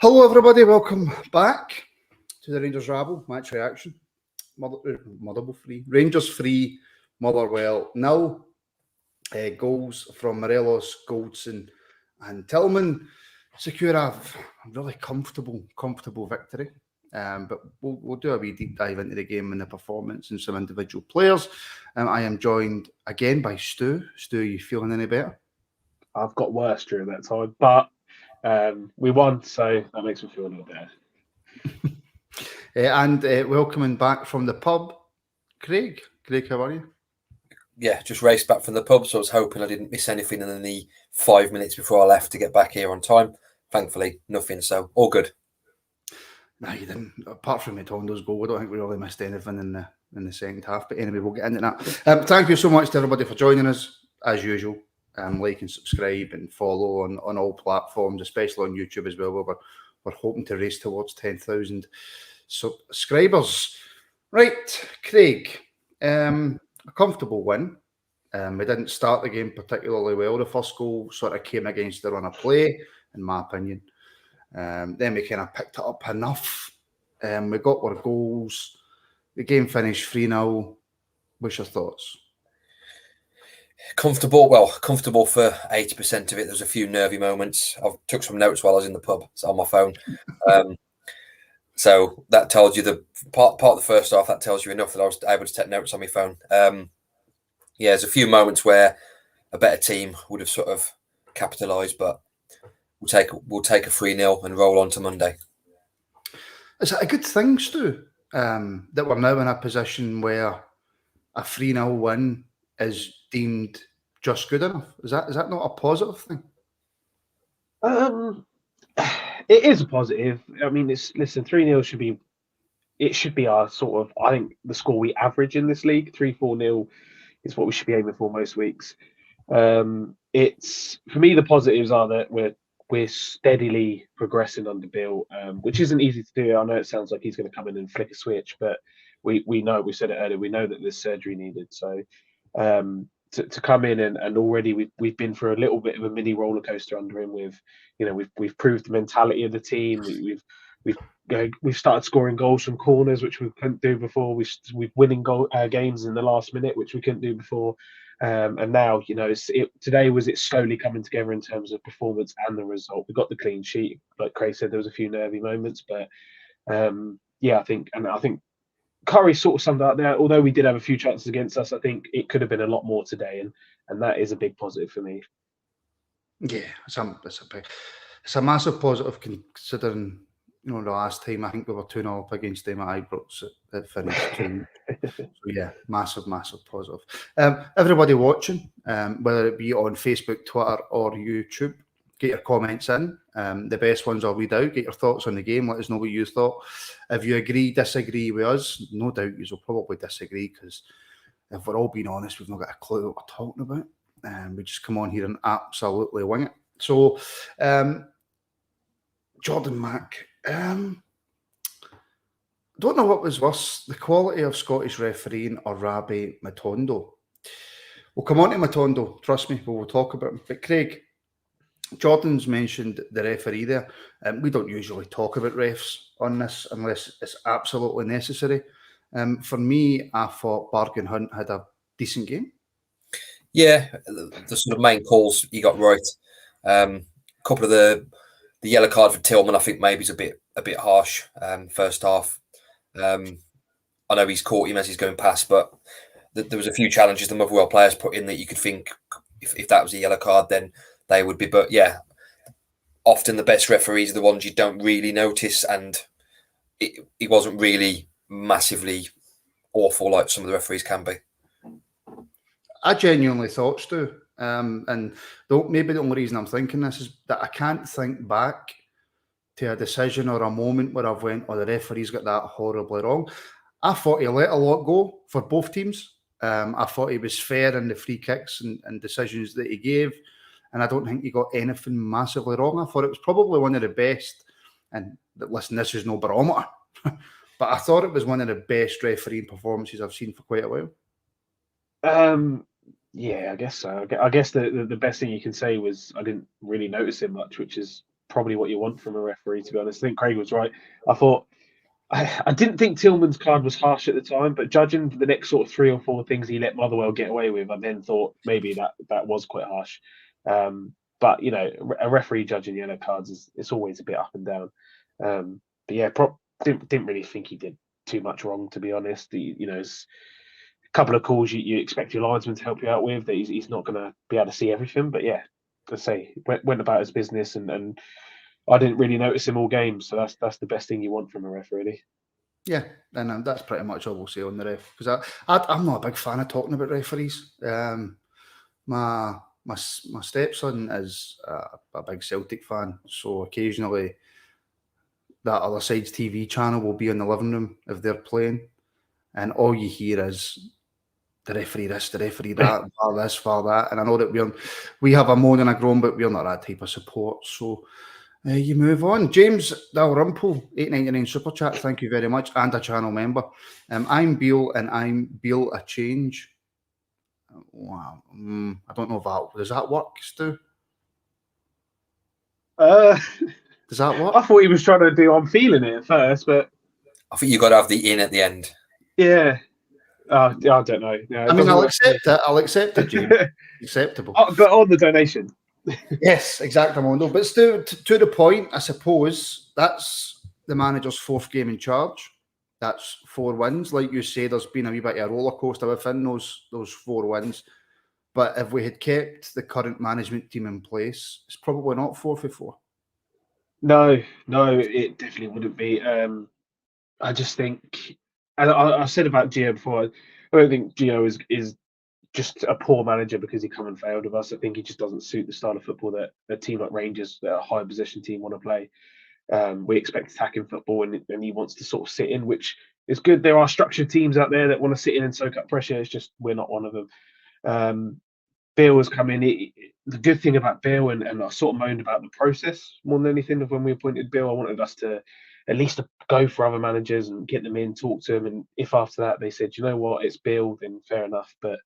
Hello, everybody. Welcome back to the Rangers Rabble match reaction. Motherwell free, Rangers free, Motherwell nil. Goals from Morelos, Goldson, and Tillman secure a really comfortable victory. But we'll do a wee deep dive into the game and the performance and some individual players. I am joined again by Stu. Stu, are you feeling any better? I've got worse during that time, but we won, so that makes me feel a little better. And welcoming back from the pub, Craig. Craig, how are you? Yeah, just raced back from the pub, so I was hoping I didn't miss anything in the 5 minutes before I left to get back here on time. Thankfully, nothing, so all good. No, you didn't. Apart from Matondo's goal, I don't think we really missed anything in the second half. But anyway, we'll get into that. Thank you so much to everybody for joining us, as usual. Like and subscribe and follow on all platforms, especially on YouTube as well. We're hoping to race towards 10,000 subscribers. Right, Craig. A comfortable win. We didn't start the game particularly well. The first goal sort of came against the run of play, in my opinion. Then we kind of picked it up enough. We got our goals. The game finished 3-0. What's your thoughts? Comfortable for 80% of it. There's a few nervy moments. I took some notes while I was in the pub. It's on my phone. So that tells you the part of the first half. That tells you enough that I was able to take notes on my phone. Yeah, there's a few moments where a better team would have sort of capitalised, but we'll take a 3-0 and roll on to Monday. Is it a good thing, Stu, that we're now in a position where a 3-0 win is deemed just good enough? Is that not a positive thing? It is a positive. I mean, 3-0 should be our sort of, I think, the score we average in this league. 3-4-0 is what we should be aiming for most weeks. It's, for me, the positives are that we're steadily progressing under Beale, which isn't easy to do. I know it sounds like he's going to come in and flick a switch, but we know, we said it earlier, we know that there's surgery needed. So to come in and already we've been through a little bit of a mini roller coaster under him. We've proved the mentality of the team. We've started scoring goals from corners, which we couldn't do before. We've winning games in the last minute, which we couldn't do before. And now, today was it slowly coming together in terms of performance and the result. We got the clean sheet, like Craig said. There was a few nervy moments, but I think Curry sort of summed up there. Although we did have a few chances against us, I think it could have been a lot more today, and that is a big positive for me. Yeah, it's a massive positive considering the last time I think we were 2-0 up against them at Ibrox. It finished 2. So yeah, massive positive. Everybody watching, whether it be on Facebook, Twitter, or YouTube, get your comments in. The best ones I'll read out. Get your thoughts on the game. Let us know what you thought. If you agree, disagree with us, no doubt you will probably disagree, because if we're all being honest, we've not got a clue what we're talking about. We just come on here and absolutely wing it. So, Jordan Mack, don't know what was worse, the quality of Scottish refereeing or Rabbi Matondo. We'll come on to Matondo, trust me, we'll talk about him. But Craig, Jordan's mentioned the referee there. We don't usually talk about refs on this unless it's absolutely necessary. For me, I thought Bargain Hunt had a decent game. Yeah, the sort of main calls he got right. A couple of the yellow card for Tillman, I think maybe is a bit harsh. First half, I know he's caught him as he's going past, but there was a few challenges the Motherwell players put in that you could think if that was a yellow card, then they would be. But yeah, often the best referees are the ones you don't really notice, and he wasn't really massively awful like some of the referees can be. I genuinely thought, Stu, and maybe the only reason I'm thinking this is that I can't think back to a decision or a moment where I've went, the referee's got that horribly wrong. I thought he let a lot go for both teams. I thought he was fair in the free kicks and decisions that he gave, and I don't think he got anything massively wrong. I thought it was probably one of the best, and listen, this is no barometer, but I thought it was one of the best refereeing performances I've seen for quite a while. Yeah, I guess so. I guess the best thing you can say was I didn't really notice him much, which is probably what you want from a referee, to be honest. I think Craig was right. I didn't think Tillman's card was harsh at the time, but judging the next sort of 3 or 4 things he let Motherwell get away with, I then thought maybe that was quite harsh. But a referee judging yellow cards it's always a bit up and down. But yeah, didn't really think he did too much wrong, to be honest. It's a couple of calls you expect your linesman to help you out with that he's not going to be able to see everything. But yeah, to say went about his business and I didn't really notice him all game, so that's the best thing you want from a ref, really. Yeah, and that's pretty much all we'll say on the ref, because I'm not a big fan of talking about referees. My stepson is a big Celtic fan, so occasionally that other side's TV channel will be in the living room if they're playing, and all you hear is the referee this, the referee that, VAR this, VAR that. And I know that we have a moan and a groan, but we're not that type of support. So you move on. James Dalrymple, 899 Super Chat, thank you very much, and a channel member. I'm Beale and I'm Beale a change. Wow. I don't know if does that work, Stu? Does that work? I thought he was trying to do I'm feeling it at first, but I think you've got to have the in at the end. Yeah. I don't know. I mean, I'll accept it. I'll accept it, James. Acceptable. But on the donation. Yes, exactly, Mondo. But still, to the point, I suppose that's the manager's 4th game in charge. That's 4 wins. Like you say, there's been a wee bit of a roller coaster within those 4 wins. But if we had kept the current management team in place, it's probably not 4 for 4. No, it definitely wouldn't be. I just think, and I said about Gio before, I don't think Gio is just a poor manager because he come and failed with us. I think he just doesn't suit the style of football that a team like Rangers, a high possession team, want to play. We expect attacking football, and he wants to sort of sit in, which is good. There are structured teams out there that want to sit in and soak up pressure. It's just we're not one of them. Beale has come in. The good thing about Beale, and I sort of moaned about the process more than anything of when we appointed Beale. I wanted us to at least go for other managers and get them in, talk to them. And if after that they said, you know what, it's Beale, then fair enough. But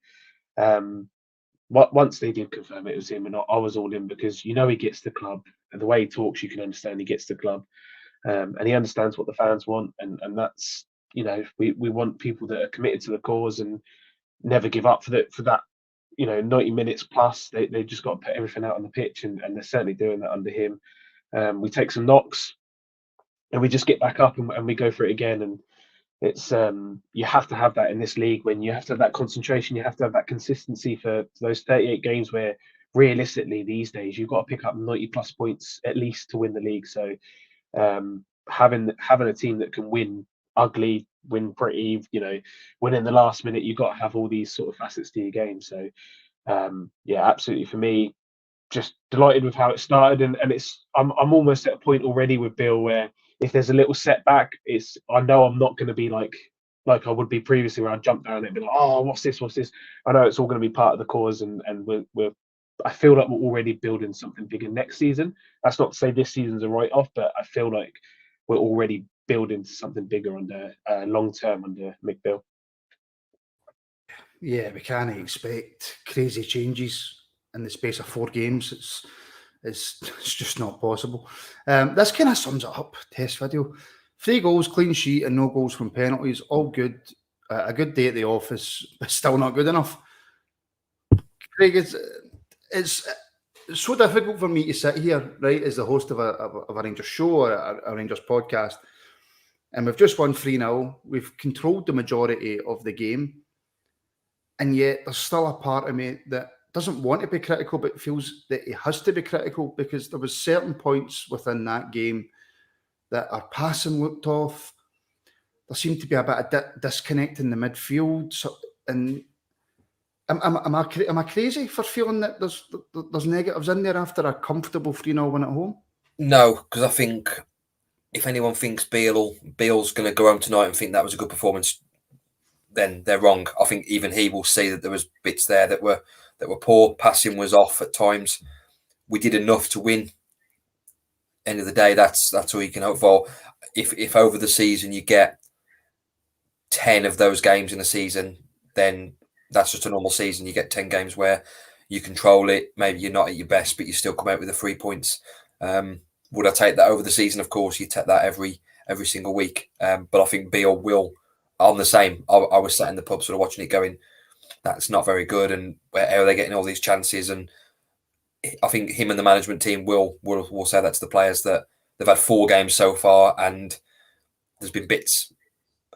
once they did confirm it was him, and I was all in because he gets the club. And the way he talks, you can understand he gets the club. And he understands what the fans want. And that's, we want people that are committed to the cause and never give up for that 90 minutes plus. They just got to put everything out on the pitch, and they're certainly doing that under him. We take some knocks and we just get back up and we go for it again. And it's you have to have that in this league. When you have to have that concentration, you have to have that consistency for those 38 games where realistically these days you've got to pick up 90 plus points at least to win the league. So having a team that can win ugly, win pretty, win in the last minute, you've got to have all these sort of facets to your game. So yeah, absolutely, for me, just delighted with how it started, and I'm almost at a point already with Beale where if there's a little setback, I know I'm not going to be like I would be previously, where I'd jump down and be like, oh, what's this? I know it's all going to be part of the cause, and we're I feel like we're already building something bigger next season. That's not to say this season's a write-off, but I feel like we're already building something bigger under long term under Mick Beale. Yeah, we can't expect crazy changes in the space of 4 games. It's just not possible. This kind of sums it up. Test video: 3 goals, clean sheet, and no goals from penalties. All good. A good day at the office, but still not good enough. Craig, it's so difficult for me to sit here, right, as the host of a Rangers show or a Rangers podcast, and we've just won 3-0. We've controlled the majority of the game, and yet there's still a part of me that doesn't want to be critical, but feels that he has to be critical, because there was certain points within that game that our passing looked off. There seemed to be a bit of disconnect in the midfield. So, and am I crazy for feeling that there's negatives in there after a comfortable 3-0 win at home? No, because I think if anyone thinks Beale's going to go home tonight and think that was a good performance, then they're wrong. I think even he will see that there was bits there that were poor. Passing was off at times. We did enough to win. End of the day, that's all you can hope for. If over the season you get 10 of those games in a season, then that's just a normal season. You get 10 games where you control it. Maybe you're not at your best, but you still come out with the 3 points. Would I take that over the season? Of course, you take that every single week. But I think Beale will. I'm the same. I was sat in the pub sort of watching it going, that's not very good. And where are they getting all these chances? And I think him and the management team will say that to the players, that they've had 4 games so far and there's been bits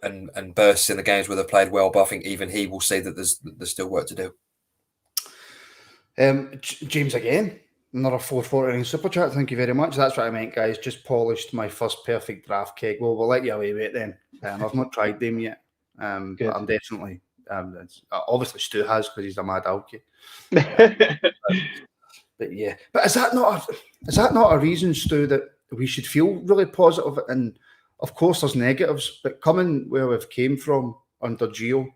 and bursts in the games where they've played well. But I think even he will see that there's still work to do. James again. Another 449 super chat. Thank you very much. That's what I meant, guys. Just polished my first perfect draft keg. Well, we'll let you away with it then. I've not tried them yet. But I'm definitely. Obviously, Stu has because he's a mad alky. But yeah. But is that not a reason, Stu, that we should feel really positive? And of course, there's negatives, but coming where we've came from under Gio,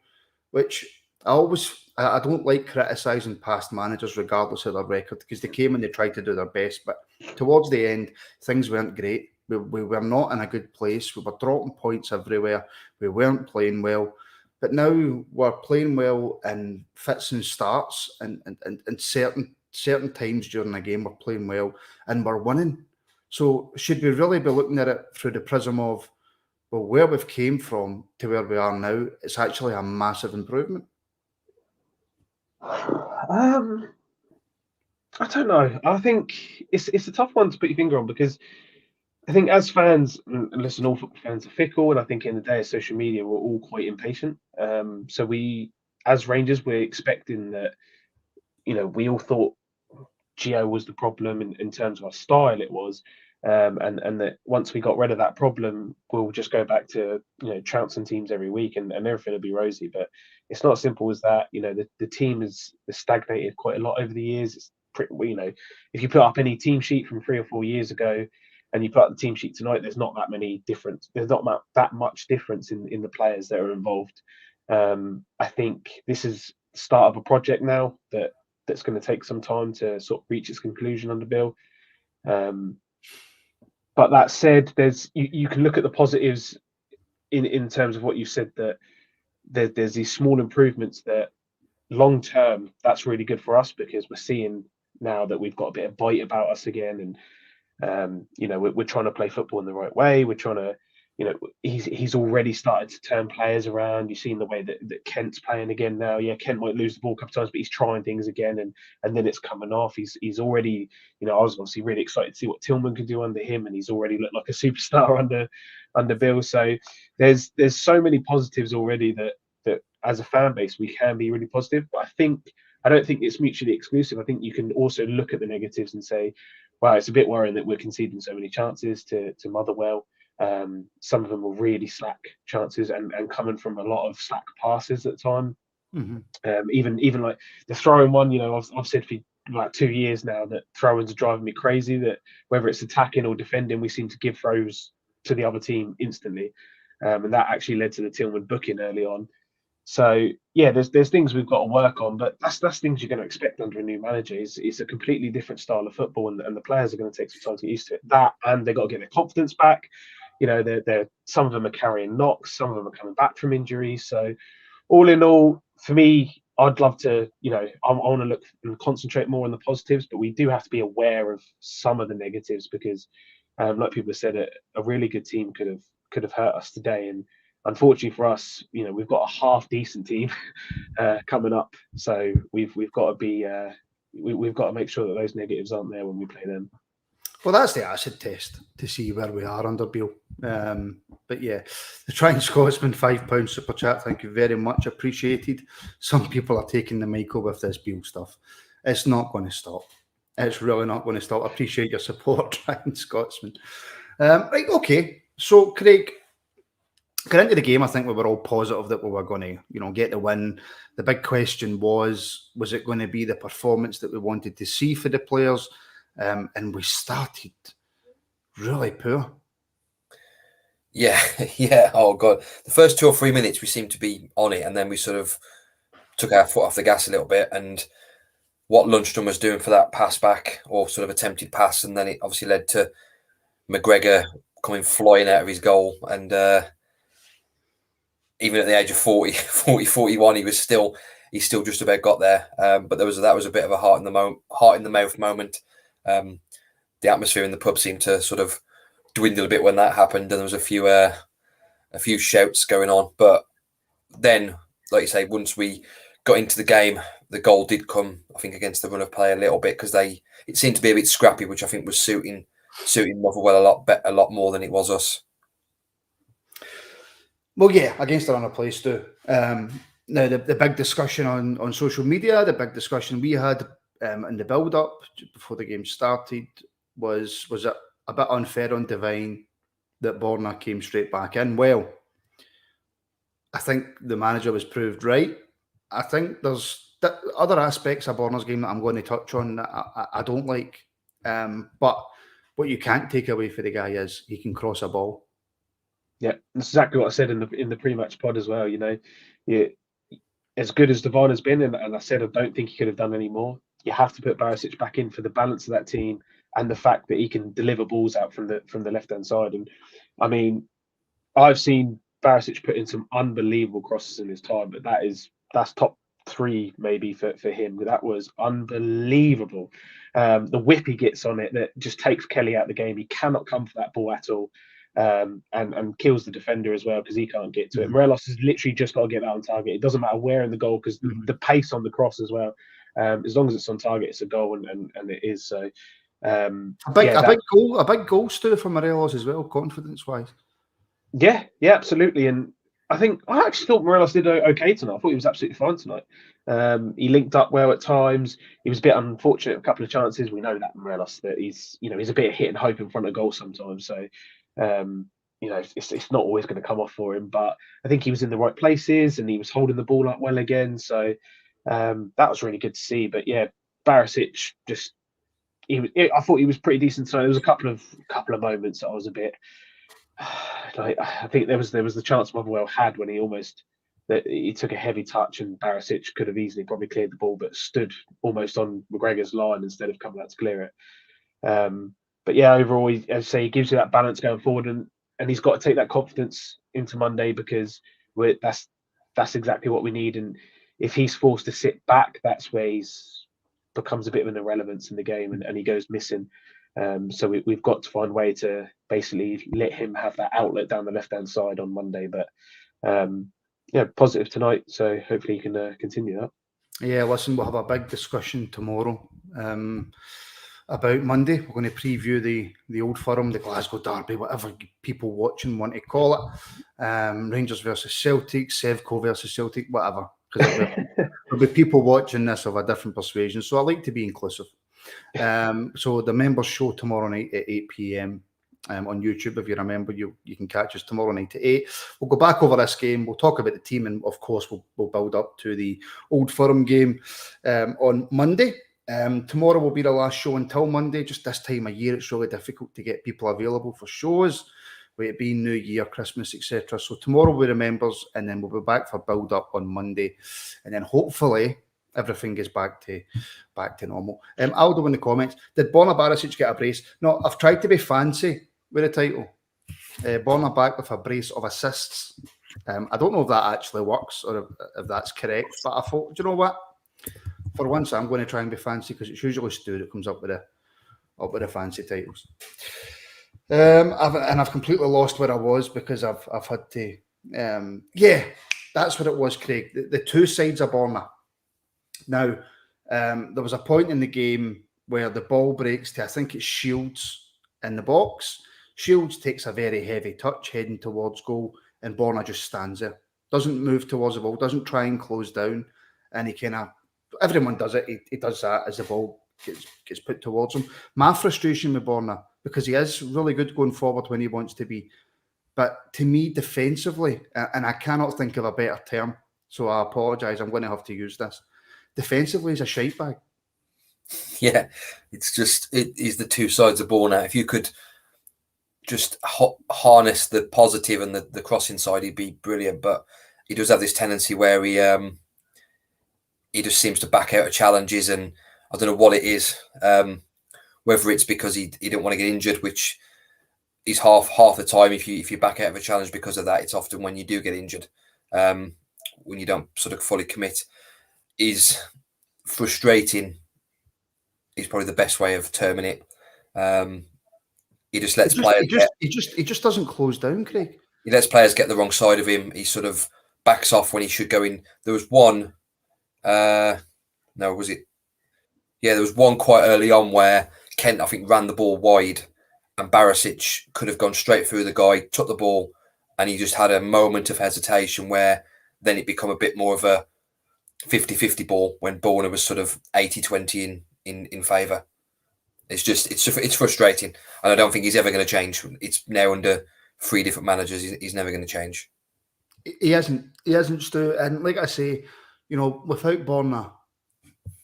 which I don't like criticising past managers regardless of their record, because they came and they tried to do their best, but towards the end, things weren't great. We were not in a good place. We were dropping points everywhere. We weren't playing well. But now we're playing well in fits and starts, and certain times during the game we're playing well and we're winning. So should we really be looking at it through the prism of, well, where we've came from to where we are now, it's actually a massive improvement? I don't know. I think it's a tough one to put your finger on, because I think as fans, and listen, all football fans are fickle, and I think in the day of social media, we're all quite impatient. So we, as Rangers, we're expecting that, we all thought Gio was the problem in terms of our style, it was. And that once we got rid of that problem, we'll just go back to trouncing teams every week and everything will be rosy. But it's not as simple as that. The team has stagnated quite a lot over the years. It's pretty, if you put up any team sheet from 3 or 4 years ago and you put up the team sheet tonight, there's not that many difference. There's not that much difference in the players that are involved. I think this is the start of a project now that's going to take some time to sort of reach its conclusion under Bill. But that said, you can look at the positives in terms of what you said, that there's these small improvements that long term, that's really good for us, because we're seeing now that we've got a bit of bite about us again, and we're trying to play football in the right way. We're trying to, he's already started to turn players around. You've seen the way that Kent's playing again now. Yeah, Kent might lose the ball a couple of times, but he's trying things again, and then it's coming off. He's already, I was obviously really excited to see what Tillman could do under him, and he's already looked like a superstar under Bill. So there's so many positives already that as a fan base we can be really positive. But I don't think it's mutually exclusive. I think you can also look at the negatives and say, wow, it's a bit worrying that we're conceding so many chances to Motherwell. Some of them were really slack chances and coming from a lot of slack passes at the time. Mm-hmm. Even like the throwing one, I've said for like 2 years now that throw-ins are driving me crazy, that whether it's attacking or defending, we seem to give throws to the other team instantly. And that actually led to the Tillman booking early on. So yeah, there's things we've got to work on, but that's things you're going to expect under a new manager. It's a completely different style of football, and the players are going to take some time to get used to it. That, and they've got to get their confidence back. They're some of them are carrying knocks, some of them are coming back from injuries. So all in all, for me, I'd love to, I want to look and concentrate more on the positives, but we do have to be aware of some of the negatives, because like people have said, a really good team could have hurt us today. And unfortunately for us, we've got a half decent team coming up, so we've got to be we've got to make sure that those negatives aren't there when we play them. Well, that's the acid test to see where we are under Beale. But yeah, the Trying Scotsman £5 super chat. Thank you very much, appreciated. Some people are taking the Michael with this Beale stuff. It's not going to stop. It's really not going to stop. I appreciate your support, Trying Scotsman. Right, okay. So, Craig, going into the game, I think we were all positive that we were going to, get the win. The big question was it going to be the performance that we wanted to see for the players? And we started really poor. Yeah. Oh God, the first 2 or 3 minutes we seemed to be on it, and then we sort of took our foot off the gas a little bit. And what Lundstrom was doing for that pass back, or sort of attempted pass, and then it obviously led to McGregor coming flying out of his goal. And even at the age of 41, he still just about got there. But that was a bit of a heart in the mouth moment. the atmosphere in the pub seemed to sort of dwindle a bit when that happened, and there was a few shouts going on. But then, like you say, once we got into the game, the goal did come, I think, against the run of play a little bit, because it seemed to be a bit scrappy, which I think was suiting Motherwell a lot more than it was us. Well, yeah, against the run of play, Stu. Now, the big discussion on social media, the big discussion we had in the build-up before the game started was it a bit unfair on Devine that Borna came straight back in? Well, I think the manager was proved right. I think there's other aspects of Borna's game that I'm going to touch on that I don't like. But what you can't take away for the guy is he can cross a ball. Yeah, that's exactly what I said in the pre-match pod as well. As good as Devine has been, and I said I don't think he could have done any more. You have to put Barisic back in for the balance of that team and the fact that he can deliver balls out from the left-hand side. And I mean, I've seen Barisic put in some unbelievable crosses in his time, but that's top 3 maybe for him. That was unbelievable. The whip he gets on it that just takes Kelly out of the game. He cannot come for that ball at all. And kills the defender as well because he can't get to it. Morelos has literally just got to get that on target. It doesn't matter where in the goal because the pace on the cross as well. As long as it's on target, it's a goal, and it is. So a big goal, Stu, for Morelos as well, confidence wise. Yeah, absolutely. And I actually thought Morelos did okay tonight. I thought he was absolutely fine tonight. He linked up well at times. He was a bit unfortunate, a couple of chances. We know that Morelos, that he's a bit of hit and hope in front of goal sometimes. So it's not always going to come off for him. But I think he was in the right places and he was holding the ball up well again. So that was really good to see. But yeah, Barisic I thought he was pretty decent tonight. There was a couple of moments that I was a bit. I think there was the chance Motherwell had when he took a heavy touch and Barisic could have easily probably cleared the ball, but stood almost on McGregor's line instead of coming out to clear it. But yeah, overall, as I say, he gives you that balance going forward, and he's got to take that confidence into Monday because that's exactly what we need. And if he's forced to sit back, that's where he's becomes a bit of an irrelevance in the game, and he goes missing. So we've got to find a way to basically let him have that outlet down the left-hand side on Monday. But positive tonight. So hopefully he can continue that. Yeah, listen, we'll have a big discussion tomorrow about Monday. We're going to preview the Old Firm, the Glasgow Derby, whatever people watching want to call it. Rangers versus Celtic, Sevco versus Celtic, whatever. Because there'll be people watching this of a different persuasion. So I like to be inclusive. So the members show tomorrow night at 8 p.m. On YouTube. If you remember, you can catch us tomorrow night at 8. We'll go back over this game. We'll talk about the team, and of course we'll build up to the Old Firm game on Monday. Tomorrow will be the last show until Monday. Just this time of year, it's really difficult to get people available for shows, with it being New Year, Christmas, etc. So tomorrow we'll be the members, and then we'll be back for build up on Monday, and then hopefully everything gets back to normal. Aldo in the comments, did Borna Barisic get a brace? No, I've tried to be fancy with the title. Borna back with a brace of assists. I don't know if that actually works or if that's correct, but I thought, do you know what? For once, I'm going to try and be fancy because it's usually Stu that comes up with the fancy titles. I've completely lost where I was because I've had to. That's what it was, Craig. The two sides of Borna. Now, there was a point in the game where the ball breaks to, I think it's Shields in the box. Shields takes a very heavy touch heading towards goal, and Borna just stands there. Doesn't move towards the ball, doesn't try and close down, and everyone does it. He does that as the ball gets put towards him. My frustration with Borna, because he is really good going forward when he wants to be, but to me, defensively, and I cannot think of a better term, so I apologise, I'm going to have to use this. Defensively, he's a shite bag. Yeah, it is the two sides of Borna. If you could just harness the positive and the crossing side, he'd be brilliant. But he does have this tendency where he just seems to back out of challenges, and I don't know what it is. Whether it's because he didn't want to get injured, which is half the time. If you back out of a challenge because of that, it's often when you do get injured, when you don't sort of fully commit. Is frustrating is probably the best way of terming it. He just lets players. He just doesn't close down, Craig. He lets players get the wrong side of him. He sort of backs off when he should go in. There was one. No, was it? Yeah, there was one quite early on where Kent, I think, ran the ball wide, and Barisic could have gone straight through the guy, took the ball, and he just had a moment of hesitation where then it became a bit more of a 50-50 ball when Borna was sort of 80-20 in favour. It's frustrating, and I don't think he's ever going to change. It's now under 3 different managers. He's never going to change. He hasn't, Stu. And like I say, without Borna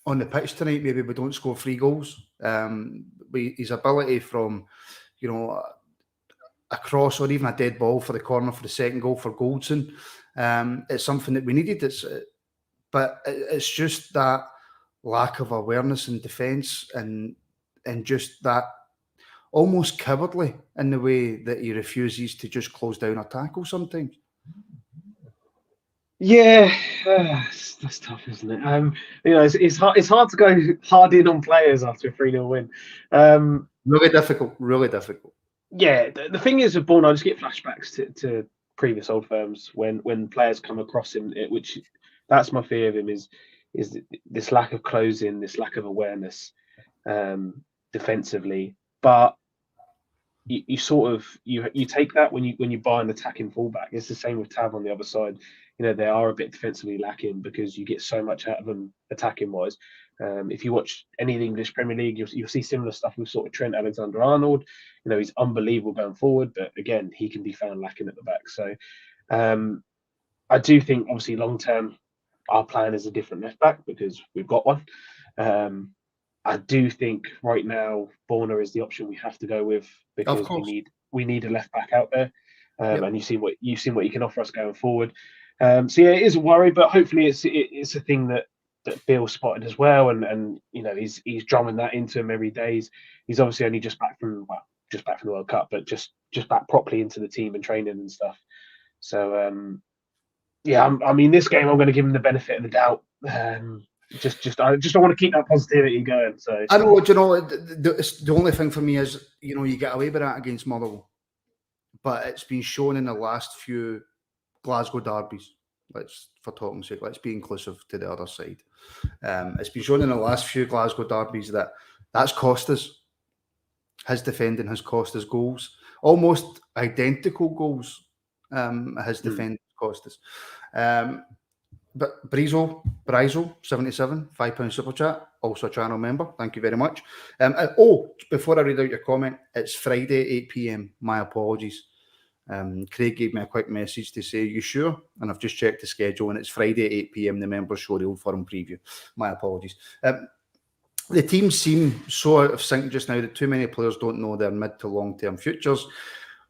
on the pitch tonight, maybe we don't score 3 goals. His ability from, a cross or even a dead ball for the corner for the second goal for Goldson, it's something that we needed. But it's just that lack of awareness in defence and just that almost cowardly in the way that he refuses to just close down a tackle sometimes. Yeah, that's tough, isn't it? It's hard to go hard in on players after a 3-0 win. Really difficult. Yeah, the thing is with Borna, I just get flashbacks to previous Old Firms when players come across him, which that's my fear of him is this lack of closing, this lack of awareness defensively. But you sort of you take that when you buy an attacking fullback. It's the same with Tav on the other side. They are a bit defensively lacking because you get so much out of them attacking wise. If you watch any of the English Premier League, you'll see similar stuff with sort of Trent Alexander-Arnold. He's unbelievable going forward, but again, he can be found lacking at the back. So I do think, obviously, long term, our plan is a different left back because we've got one. I do think right now Borna is the option we have to go with because we need a left back out there, and you've seen what he can offer us going forward. So yeah, it is a worry, but hopefully it's a thing that Beale spotted as well, and he's drumming that into him every day. He's obviously only just back from the World Cup, but just back properly into the team and training and stuff. So this game I'm going to give him the benefit of the doubt. I just want to keep that positivity going. So I know, the only thing for me is you get away with that against Motherwell, but it's been shown in the last few Glasgow derbies. For talking's sake, let's be inclusive to the other side. It's been shown in the last few Glasgow derbies that's cost us. His defending has cost us goals, almost identical goals. His defending cost us. But Brizo 77, £5 super chat, also a channel member. Thank you very much. Before I read out your comment, it's Friday 8 p.m. My apologies. Craig gave me a quick message to say, "You sure?" And I've just checked the schedule, and it's Friday 8 p.m. The members show the Old Firm preview. My apologies. The team seem so out of sync just now that too many players don't know their mid to long term futures.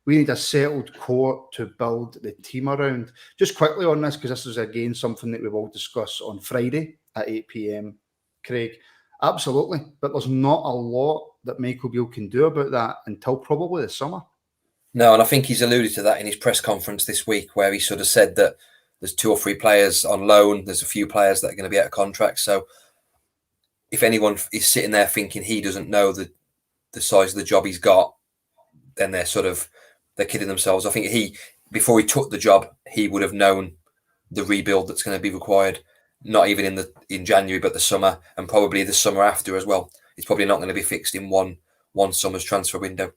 We need a settled core to build the team around. Just quickly on this, because this is again something that we will discuss on Friday at 8 p.m. Craig, absolutely, but there's not a lot that Michael Beale can do about that until probably the summer. No, and I think he's alluded to that in his press conference this week, where he sort of said that there's 2 or 3 players on loan. There's a few players that are going to be out of contract. So if anyone is sitting there thinking he doesn't know the size of the job he's got, then they're kidding themselves. I think before he took the job, he would have known the rebuild that's going to be required, not even in January, but the summer, and probably the summer after as well. It's probably not going to be fixed in one summer's transfer window.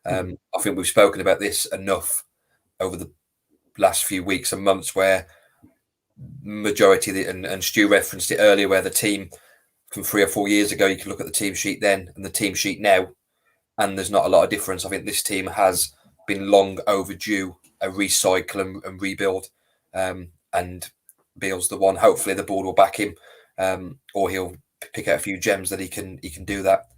I think we've spoken about this enough over the last few weeks and months, where majority and Stu referenced it earlier, where the team from 3 or 4 years ago, you can look at the team sheet then and the team sheet now, and there's not a lot of difference. I think this team has been long overdue a recycle and rebuild, and Beale's the one. Hopefully the board will back him, or he'll pick out a few gems that he can do that.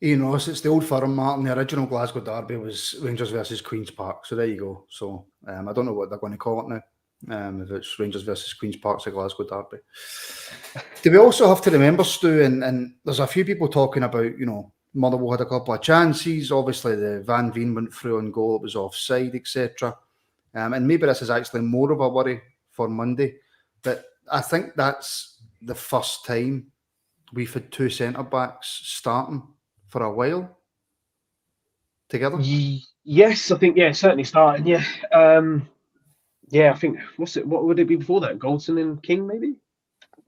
It's the Old Firm, Martin. The original Glasgow derby was Rangers versus Queen's Park. So there you go. So I don't know what they're going to call it now. If it's Rangers versus Queen's Park, it's a Glasgow derby. Do we also have to remember, Stu, and there's a few people talking about, Motherwell had a couple of chances. Obviously, the Van Veen went through on goal. It was offside, etc. And maybe this is actually more of a worry for Monday. But I think that's the first time we've had 2 centre-backs starting for a while together. Yes, I think certainly starting. Yeah, I think what would it be before that? Goldson and King, maybe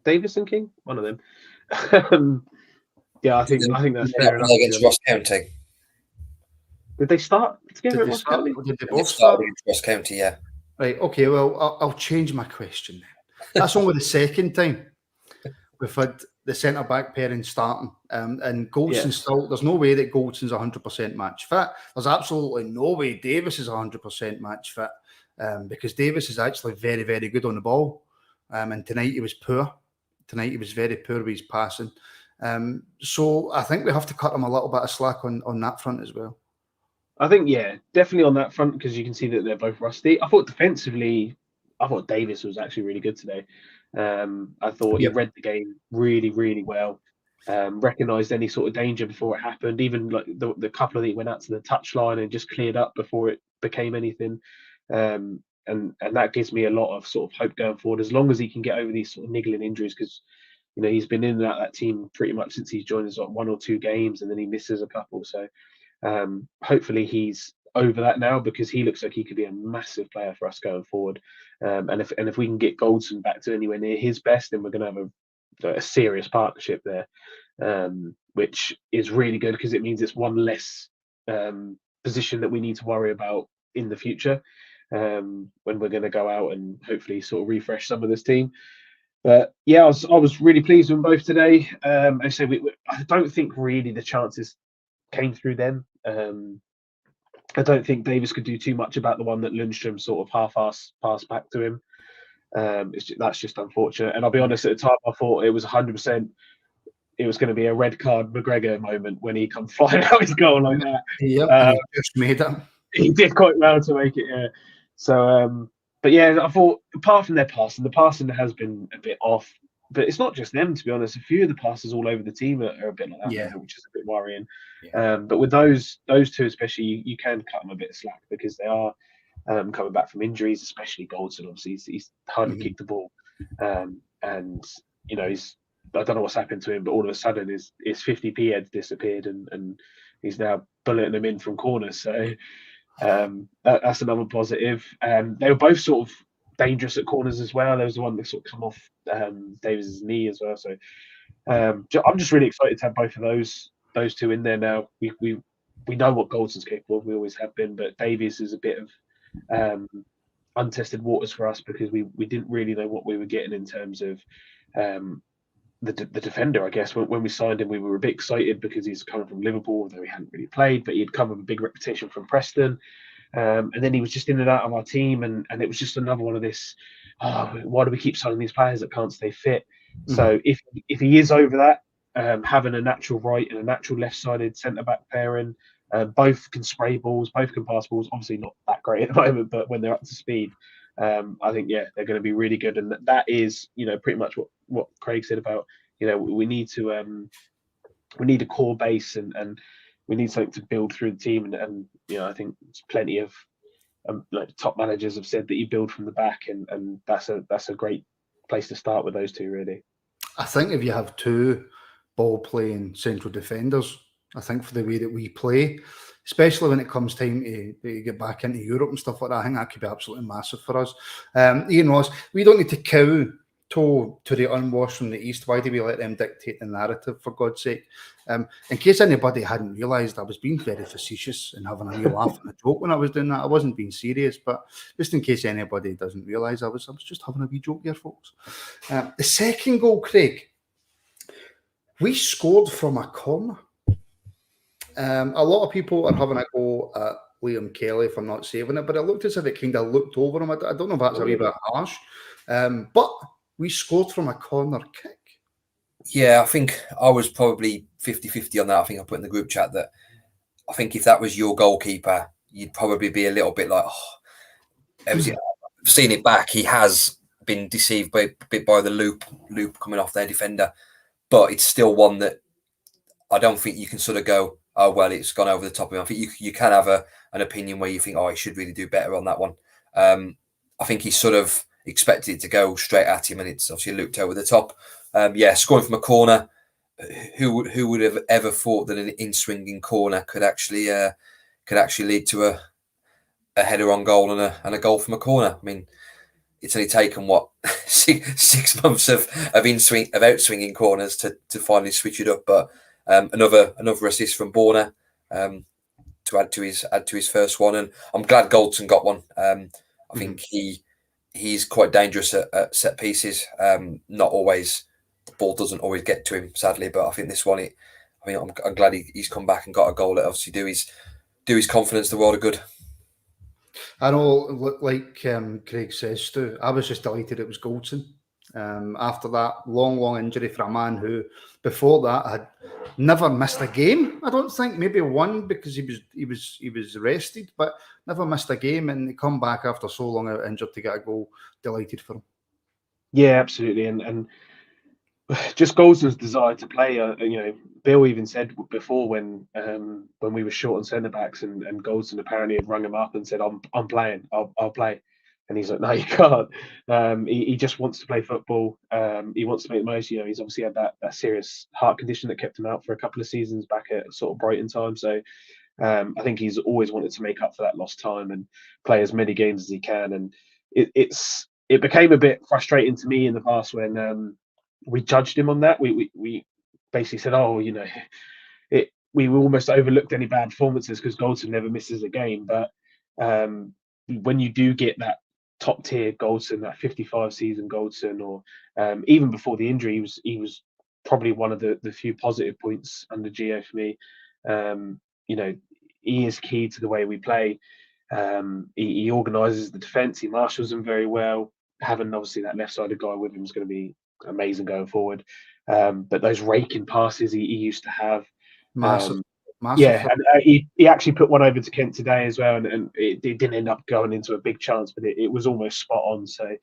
Davis and King, one of them. I think that's fair enough. Against Ross County. Did they start together Did at Ross County? Did they It both started start? against Ross County, yeah. Right. Okay. Well, I'll change my question then. That's only the second time we've had the centre back pairing starting, and Goldson's still. There's no way that Goldson's 100% match fit. There's absolutely no way Davis is 100% match fit, because Davis is actually very, very good on the ball, and tonight he was poor. Tonight he was very poor with his passing. So I think we have to cut him a little bit of slack on that front as well. I think, definitely on that front, because you can see that they're both rusty. I thought defensively, Davis was actually really good today. I thought he read the game really, really well. Recognised any sort of danger before it happened. Even like the couple that he went out to the touchline and just cleared up before it became anything. And that gives me a lot of sort of hope going forward, as long as he can get over these sort of niggling injuries, because he's been in and out that team pretty much since he's joined us, like 1 or 2 games, and then he misses a couple. So hopefully he's over that now, because he looks like he could be a massive player for us going forward. And if we can get Goldson back to anywhere near his best, then we're going to have a serious partnership there, which is really good, because it means it's one less position that we need to worry about in the future, when we're going to go out and hopefully sort of refresh some of this team. But I was really pleased with them both today. I say I don't think really the chances came through them. I don't think Davis could do too much about the one that Lundstrom sort of half-ass passed back to him. That's just unfortunate. And I'll be honest, at the time I thought it was 100%. It was going to be a red card McGregor moment when he come flying out his goal like that. And he just made it. He did quite well to make it. Yeah. So, but I thought apart from their passing, the passing has been a bit off. But it's not just them, to be honest. A few of the passes all over the team are a bit like that, which is a bit worrying. But with those two especially, you can cut them a bit of slack, because they are coming back from injuries, especially Goldson. Obviously, he's hardly kicked the ball, and he's. I don't know what's happened to him, but all of a sudden his 50p head's disappeared, and he's now bulleting them in from corners. So that's another positive. They were both sort of dangerous at corners as well. There was the one that sort of come off Davis's knee as well. So I'm just really excited to have both of those two in there now. We know what Goldson's capable of. We always have been, but Davies is a bit of untested waters for us, because we didn't really know what we were getting in terms of the defender. I guess when we signed him, we were a bit excited because he's coming from Liverpool, although he hadn't really played, but he'd come with a big reputation from Preston. And then he was just in and out of our team, and it was just another one of this, why do we keep signing these players that can't stay fit? So if he is over that, having a natural right and a natural left-sided centre-back pairing, both can spray balls, both can pass balls, obviously not that great at the moment, but when they're up to speed, I think, they're going to be really good. And that is, pretty much what Craig said about, we need a core base, and we need something to build through the team. And I think there's plenty of like top managers have said that you build from the back, and that's a great place to start with those two, really. I think if you have 2 ball-playing central defenders, I think for the way that we play, especially when it comes time to get back into Europe and stuff like that, I think that could be absolutely massive for us. Ian Ross, we don't need to kowtow to the unwashed from the East. Why do we let them dictate the narrative, for God's sake? In case anybody hadn't realised, I was being very facetious and having a wee laugh and a joke when I was doing that. I wasn't being serious, but just in case anybody doesn't realise, I was just having a wee joke here, folks. The second goal, Craig, we scored from a corner. A lot of people are having a go at Liam Kelly for not saving it, but it looked as if it kind of looked over him. I don't know if that's a wee bit harsh, but we scored from a corner kick. Yeah, I think I was probably 50-50 on that. I think I put in the group chat that I think if that was your goalkeeper, you'd probably be a little bit like, seeing it back, he has been deceived a bit by the loop coming off their defender, but it's still one that I don't think you can sort of go, oh, well, it's gone over the top of him. I think you can have an opinion where you think, oh, he should really do better on that one. I think he sort of expected it to go straight at him, and it's obviously looped over the top. Scoring from a corner, who would have ever thought that an in-swinging corner could actually lead to a header on goal and a goal from a corner? I mean, it's only taken what 6 months of outswinging corners to finally switch it up. But another assist from Borna to add to his first one, and I'm glad Goldson got one. I think he's quite dangerous at set pieces. Not always, the ball doesn't always get to him, sadly. But I think this one, I'm glad he's come back and got a goal. That obviously do his confidence the world of good. I know, like Craig says, Stu, I was just delighted it was Goldson. After that long injury for a man who, before that, had never missed a game. I don't think, maybe one because he was rested, but never missed a game, and he come back after so long out injured to get a goal. Delighted for him. Yeah, absolutely, and just Goldson's desire to play. Bill even said before when we were short on centre backs, and Goldson apparently had rung him up and said, "I'm playing. I'll play." And he's like, "No, you can't." He just wants to play football. He wants to make the most. He's obviously had that serious heart condition that kept him out for a couple of seasons back at sort of Brighton time. So I think he's always wanted to make up for that lost time and play as many games as he can. And it became a bit frustrating to me in the past when we judged him on that. We basically said, we almost overlooked any bad performances because Goldson never misses a game. But when you do get that top tier Goldson, that 55 season Goldson, or even before the injury, he was probably one of the few positive points under Gio for me. He is key to the way we play. He organises the defence. He marshals them very well. Having obviously that left-sided guy with him is going to be amazing going forward. But those raking passes he used to have, Massive. Yeah, and he actually put one over to Kent today as well, and it didn't end up going into a big chance, but it was almost spot on. So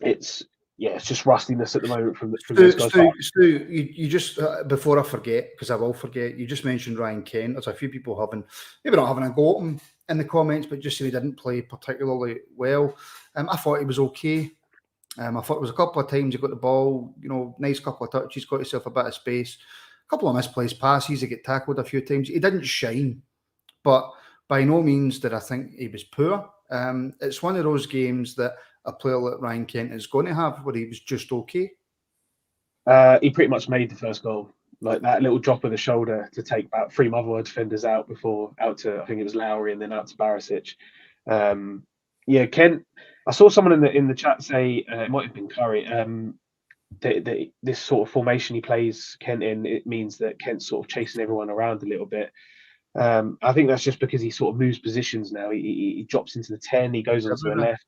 it's just rustiness at the moment from those guys. Stu, you just before I forget, because I will forget, you just mentioned Ryan Kent. There's a few people maybe not having a go at him in the comments, but just saying he didn't play particularly well. I thought he was okay. I thought it was a couple of times he got the ball, nice couple of touches, got himself a bit of space, a couple of misplaced passes, he get tackled a few times. He didn't shine, but by no means did I think he was poor. It's one of those games that a player like Ryan Kent is going to have where he was just okay. He pretty much made the first goal. Like that little drop of the shoulder to take about 3 Motherwell defenders out to, I think it was Lowry and then out to Barisic. Kent, I saw someone in the chat say, it might have been Curry, this sort of formation he plays Kent in, it means that Kent's sort of chasing everyone around a little bit. I think that's just because he sort of moves positions now. He drops into the 10, he goes onto the left.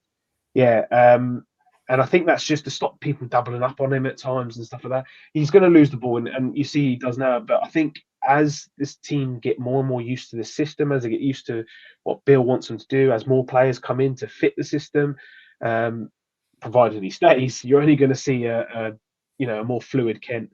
Yeah, and I think that's just to stop people doubling up on him at times and stuff like that. He's going to lose the ball, and you see he does now. But I think as this team get more and more used to the system, as they get used to what Bill wants them to do, as more players come in to fit the system, provided he stays, you're only going to see a more fluid Kent.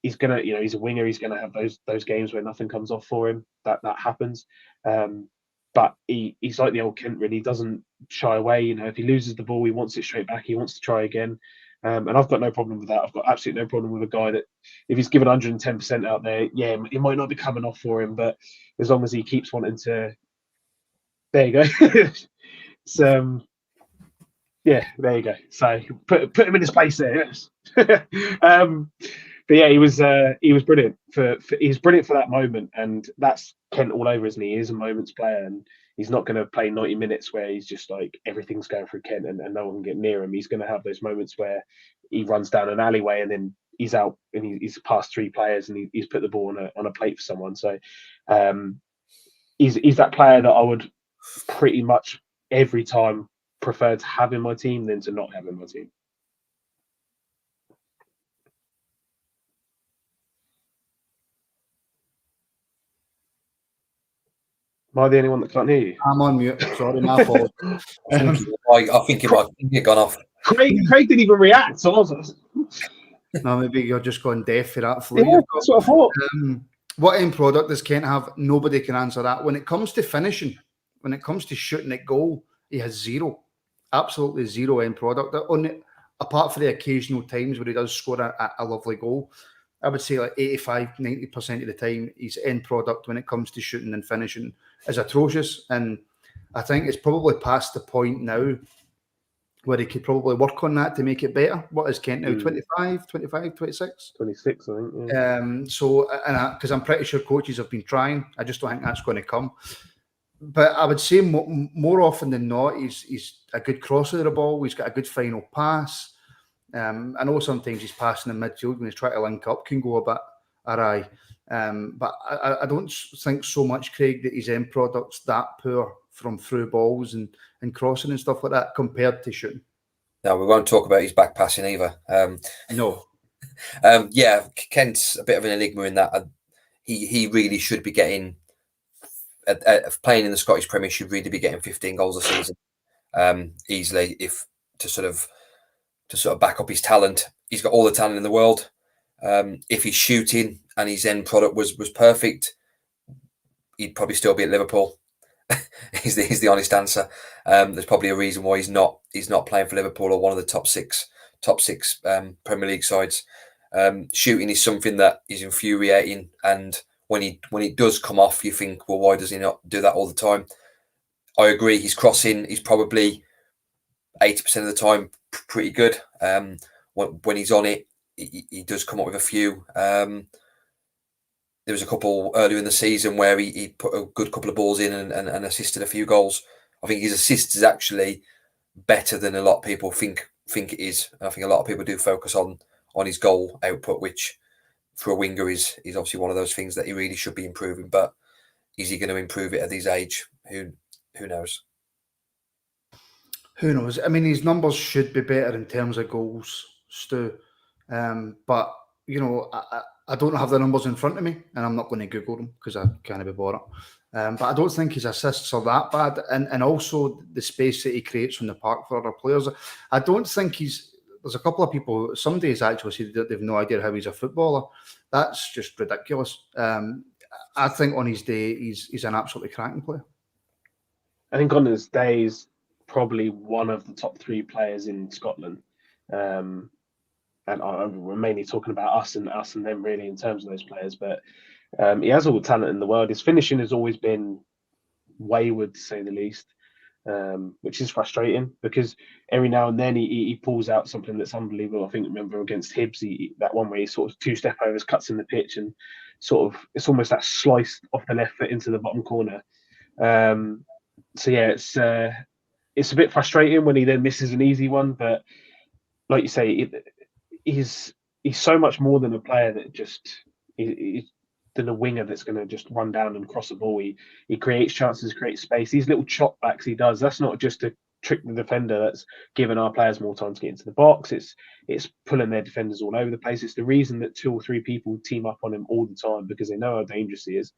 He's gonna, he's a winger. He's going to have those games where nothing comes off for him. That happens. But he's like the old Kent, really. He doesn't shy away. If he loses the ball, he wants it straight back. He wants to try again. And I've got no problem with that. I've got absolutely no problem with a guy that, if he's given 110% out there, it might not be coming off for him, but as long as he keeps wanting to, there you go. So, there you go. So put him in his place there. Yes. But yeah, he was brilliant he's brilliant for that moment, and that's Kent all over, isn't he? He is a moments player, and he's not going to play 90 minutes where he's just like everything's going through Kent and no one can get near him. He's going to have those moments where he runs down an alleyway and then he's out and he's past 3 players and he's put the ball on a plate for someone. So he's that player that I would pretty much every time prefer to have in my team than to not have in my team. Am I the only one that can't hear you? I'm on mute. Sorry, my fault. I think it might get gone off. Craig didn't even react. So I was No, maybe you're just going deaf for that. Yeah, that's what I thought. What end product does Kent have? Nobody can answer that. When it comes to finishing, when it comes to shooting at goal, he has zero. Absolutely zero end product. apart from the occasional times where he does score a lovely goal, I would say like 85-90% of the time, his end product when it comes to shooting and finishing is atrocious. And I think it's probably past the point now where he could probably work on that to make it better. What is Kent now, 25, 26? 26, I think. Yeah. Because I'm pretty sure coaches have been trying. I just don't think that's going to come. But I would say more often than not, he's a good crosser of the ball. He's got a good final pass. I know sometimes he's passing in midfield when he's trying to link up can go a bit awry. But I don't think so much, Craig, that his end product's that poor from through balls and crossing and stuff like that compared to shooting. No, we won't talk about his back passing either. No. Yeah, Kent's a bit of an enigma in that. He really should be getting playing in the Scottish Premier, should really be getting 15 goals a season easily. If to sort of back up his talent, he's got all the talent in the world. If he's shooting and his end product was perfect, he'd probably still be at Liverpool. He's the honest answer. There's probably a reason why he's not playing for Liverpool or one of the top six Premier League sides. Shooting is something that is infuriating, and when it does come off, you think, well, why does he not do that all the time? I agree. His crossing is probably 80% of the time pretty good. When he's on it, he does come up with a few. There was a couple earlier in the season where he put a good couple of balls in and assisted a few goals. I think his assist is actually better than a lot of people think it is. And I think a lot of people do focus on his goal output, which for a winger is obviously one of those things that he really should be improving. But is he going to improve it at his age? Who knows? Who knows? I mean, his numbers should be better in terms of goals, Stu. But, you know, I don't have the numbers in front of me, and I'm not going to Google them because I can't be bothered. But I don't think his assists are that bad. And also the space that he creates from the park for other players. I don't think there's a couple of people, somebody has actually said that they've no idea how he's a footballer. That's just ridiculous. I think on his day, he's an absolutely cracking player. I think on his day, he's probably one of the top 3 players in Scotland. And we're mainly talking about us and them really in terms of those players. But he has all the talent in the world. His finishing has always been wayward, to say the least, which is frustrating because every now and then he pulls out something that's unbelievable. I think remember against Hibs, that one where he sort of 2-step overs, cuts in the pitch, and sort of it's almost that slice off the left foot into the bottom corner. So yeah, it's a bit frustrating when he then misses an easy one. But like you say, he's so much more than a player that just than a winger that's going to just run down and cross the ball. He creates chances, creates space. These little chop backs he does, that's not just to trick the defender, that's giving our players more time to get into the box. It's pulling their defenders all over the place. It's the reason that 2 or 3 people team up on him all the time because they know how dangerous he is.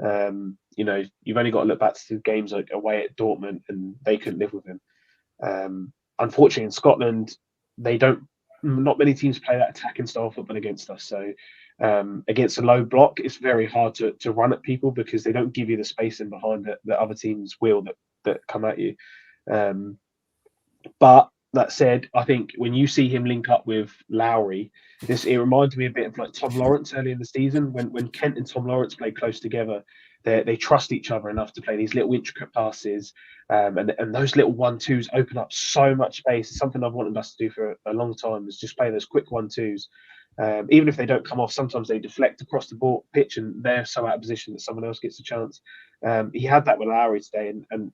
You know, you've only got to look back to games like away at Dortmund and they couldn't live with him. Unfortunately, in Scotland, not many teams play that attacking style football against us. So against a low block, it's very hard to run at people because they don't give you the space in behind that other teams will that come at you. But that said, I think when you see him link up with Lowry, it reminds me a bit of like Tom Lawrence early in the season when Kent and Tom Lawrence play close together. They trust each other enough to play these little intricate passes, and those little 1-2s open up so much space. It's something I've wanted us to do for a long time, is just play those quick 1-2s. Even if they don't come off, sometimes they deflect across the ball pitch and they're so out of position that someone else gets a chance. He had that with Lowry today, and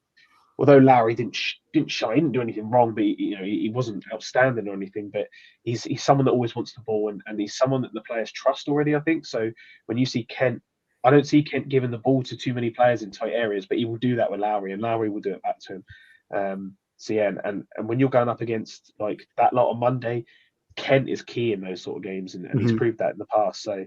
although Lowry didn't shine, didn't do anything wrong, but he wasn't outstanding or anything. But he's someone that always wants the ball, and he's someone that the players trust already, I think. So when you see Kent, I don't see Kent giving the ball to too many players in tight areas, but he will do that with Lowry, and Lowry will do it back to him. So yeah, and when you're going up against like that lot on Monday, Kent is key in those sort of games, and he's proved that in the past. So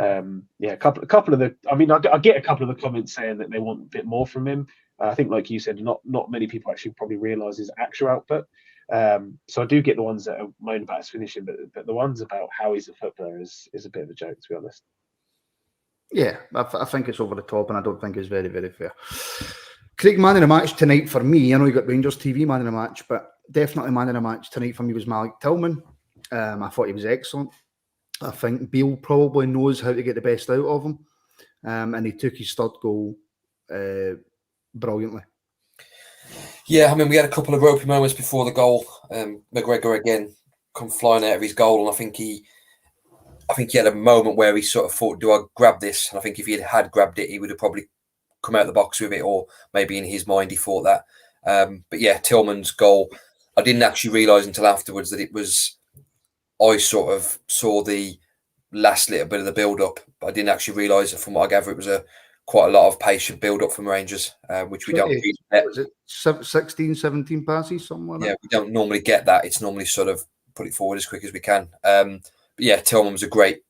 yeah, a couple of the, I mean, I get a couple of the comments saying that they want a bit more from him. I think, like you said, not many people actually probably realise his actual output. So I do get the ones that are moan about his finishing, but the ones about how he's a footballer is a bit of a joke, to be honest. Yeah, I think it's over the top, and I don't think it's very, very fair. Craig, man of the match tonight for me. I know you got Rangers TV man of the match, but definitely man of the match tonight for me was Malik Tillman. I thought he was excellent. I think Beale probably knows how to get the best out of him, and he took his third goal brilliantly. Yeah, I mean, we had a couple of ropey moments before the goal. McGregor again come flying out of his goal, and I think he had a moment where he sort of thought, "Do I grab this?" And I think if he had grabbed it, he would have probably come out of the box with it, or maybe in his mind he thought that. But yeah, Tillman's goal, I didn't actually realise until afterwards that it was. I sort of saw the last little bit of the build-up, but I didn't actually realise that. From what I gather, it was quite a lot of patient build-up from Rangers, which we don't really get. Was it 16, 17 passes, something like that? Yeah, we don't normally get that. It's normally sort of put it forward as quick as we can. But yeah, Tillman was a great.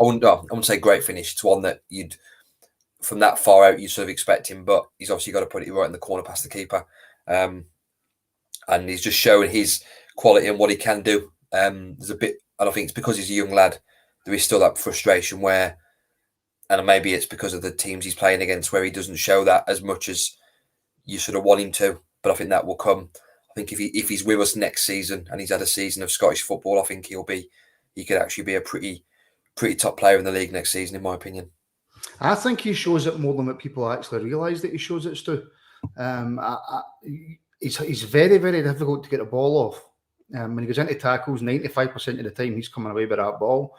I wouldn't say great finish. It's one that you'd, from that far out, you sort of expect him, but he's obviously got to put it right in the corner past the keeper, and he's just showing his quality and what he can do. There's a bit, and I think it's because he's a young lad. There is still that frustration where, and maybe it's because of the teams he's playing against, where he doesn't show that as much as you sort of want him to. But I think that will come. I think if he's with us next season and he's had a season of Scottish football, I think he could actually be a pretty top player in the league next season, in my opinion. I think he shows it more than what people actually realise that he shows it to. It's very, very difficult to get the ball off. When he goes into tackles, 95% of the time he's coming away with that ball.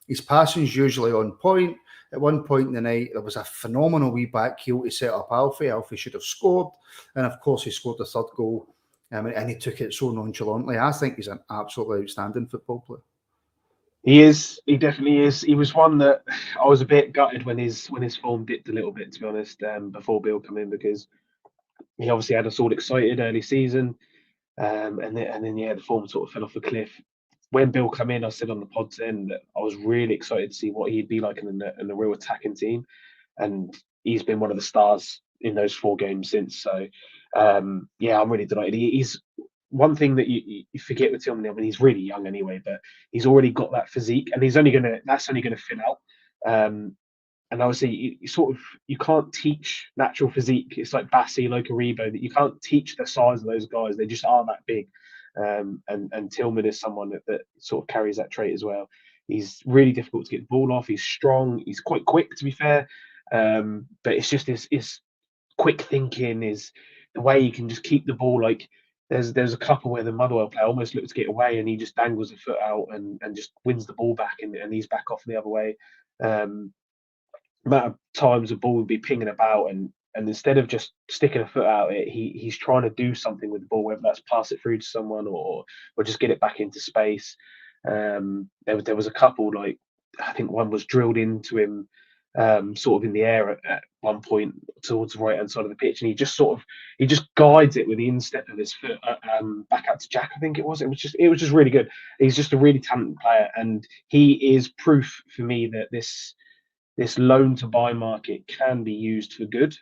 His passing's usually on point. At one point in the night, there was a phenomenal wee back heel to set up Alfie. Alfie should have scored. And of course, he scored the third goal. And he took it so nonchalantly. I think he's an absolutely outstanding football player. He is. He definitely is. He was one that I was a bit gutted when his form dipped a little bit, to be honest, before Beale came in, because he obviously had us all excited early season. And then the form sort of fell off a cliff. When Beale came in, I said on the pods then that I was really excited to see what he'd be like in a real attacking team, and he's been one of the stars in those 4 games since. So, I'm really delighted. He's one thing that you forget with Tillman. I mean, he's really young anyway, but he's already got that physique, and that's only going to fill out. And obviously, you can't teach natural physique. It's like Bassi, like Aribo, that you can't teach the size of those guys. They just are that big. And Tillman is someone that sort of carries that trait as well. He's really difficult to get the ball off. He's strong. He's quite quick, to be fair. But it's just his quick thinking, is the way he can just keep the ball. Like there's a couple where the Motherwell player almost looks to get away, and he just dangles a foot out and just wins the ball back, and he's back off the other way. Amount of times the ball would be pinging about, and instead of just sticking a foot out, he's trying to do something with the ball, whether that's pass it through to someone or just get it back into space. There was a couple, like I think one was drilled into him, sort of in the air at one point towards the right hand side of the pitch, and he just guides it with the instep of his foot back out to Jack. I think it was. It was just really good. He's just a really talented player, and he is proof for me that this loan to buy market can be used for good.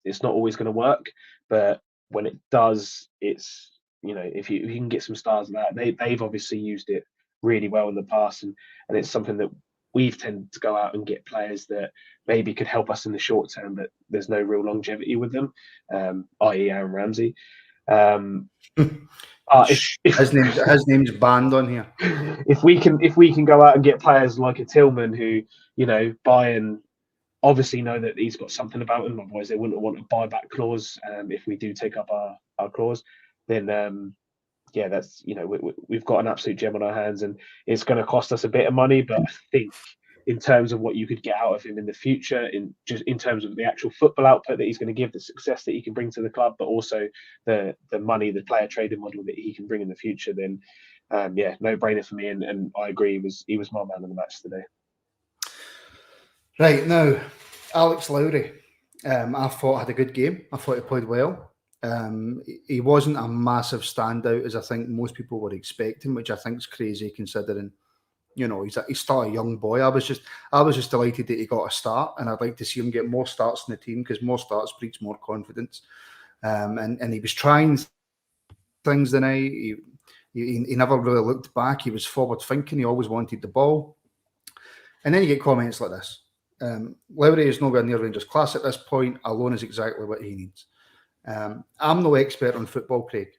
It's not always going to work, but when it does, it's, if you can get some stars of that, they've obviously used it really well in the past, and it's something that we've tended to go out and get players that maybe could help us in the short term, but there's no real longevity with them, i.e. Aaron Ramsey. His name's banned on here. If we can go out and get players like a Tillman who, Bayern obviously know that he's got something about him, otherwise they wouldn't want a buyback clause. If we do take up our clause, then that's, we've got an absolute gem on our hands, and it's going to cost us a bit of money, but I think in terms of what you could get out of him in the future, in terms of the actual football output that he's going to give, the success that he can bring to the club, but also the money, the player trading model that he can bring in the future, then no brainer for me. And I agree, he was my man of the match today. Right, now, Alex Lowry, I thought had a good game. I thought he played well. He wasn't a massive standout, as I think most people were expecting, which I think is crazy considering, he's still a young boy. I was just delighted that he got a start, and I'd like to see him get more starts in the team, because more starts breeds more confidence. And he was trying things tonight. He never really looked back. He was forward thinking. He always wanted the ball. And then you get comments like this. Lowry is nowhere near Rangers class at this point. Alone is exactly what he needs. I'm no expert on football, Craig.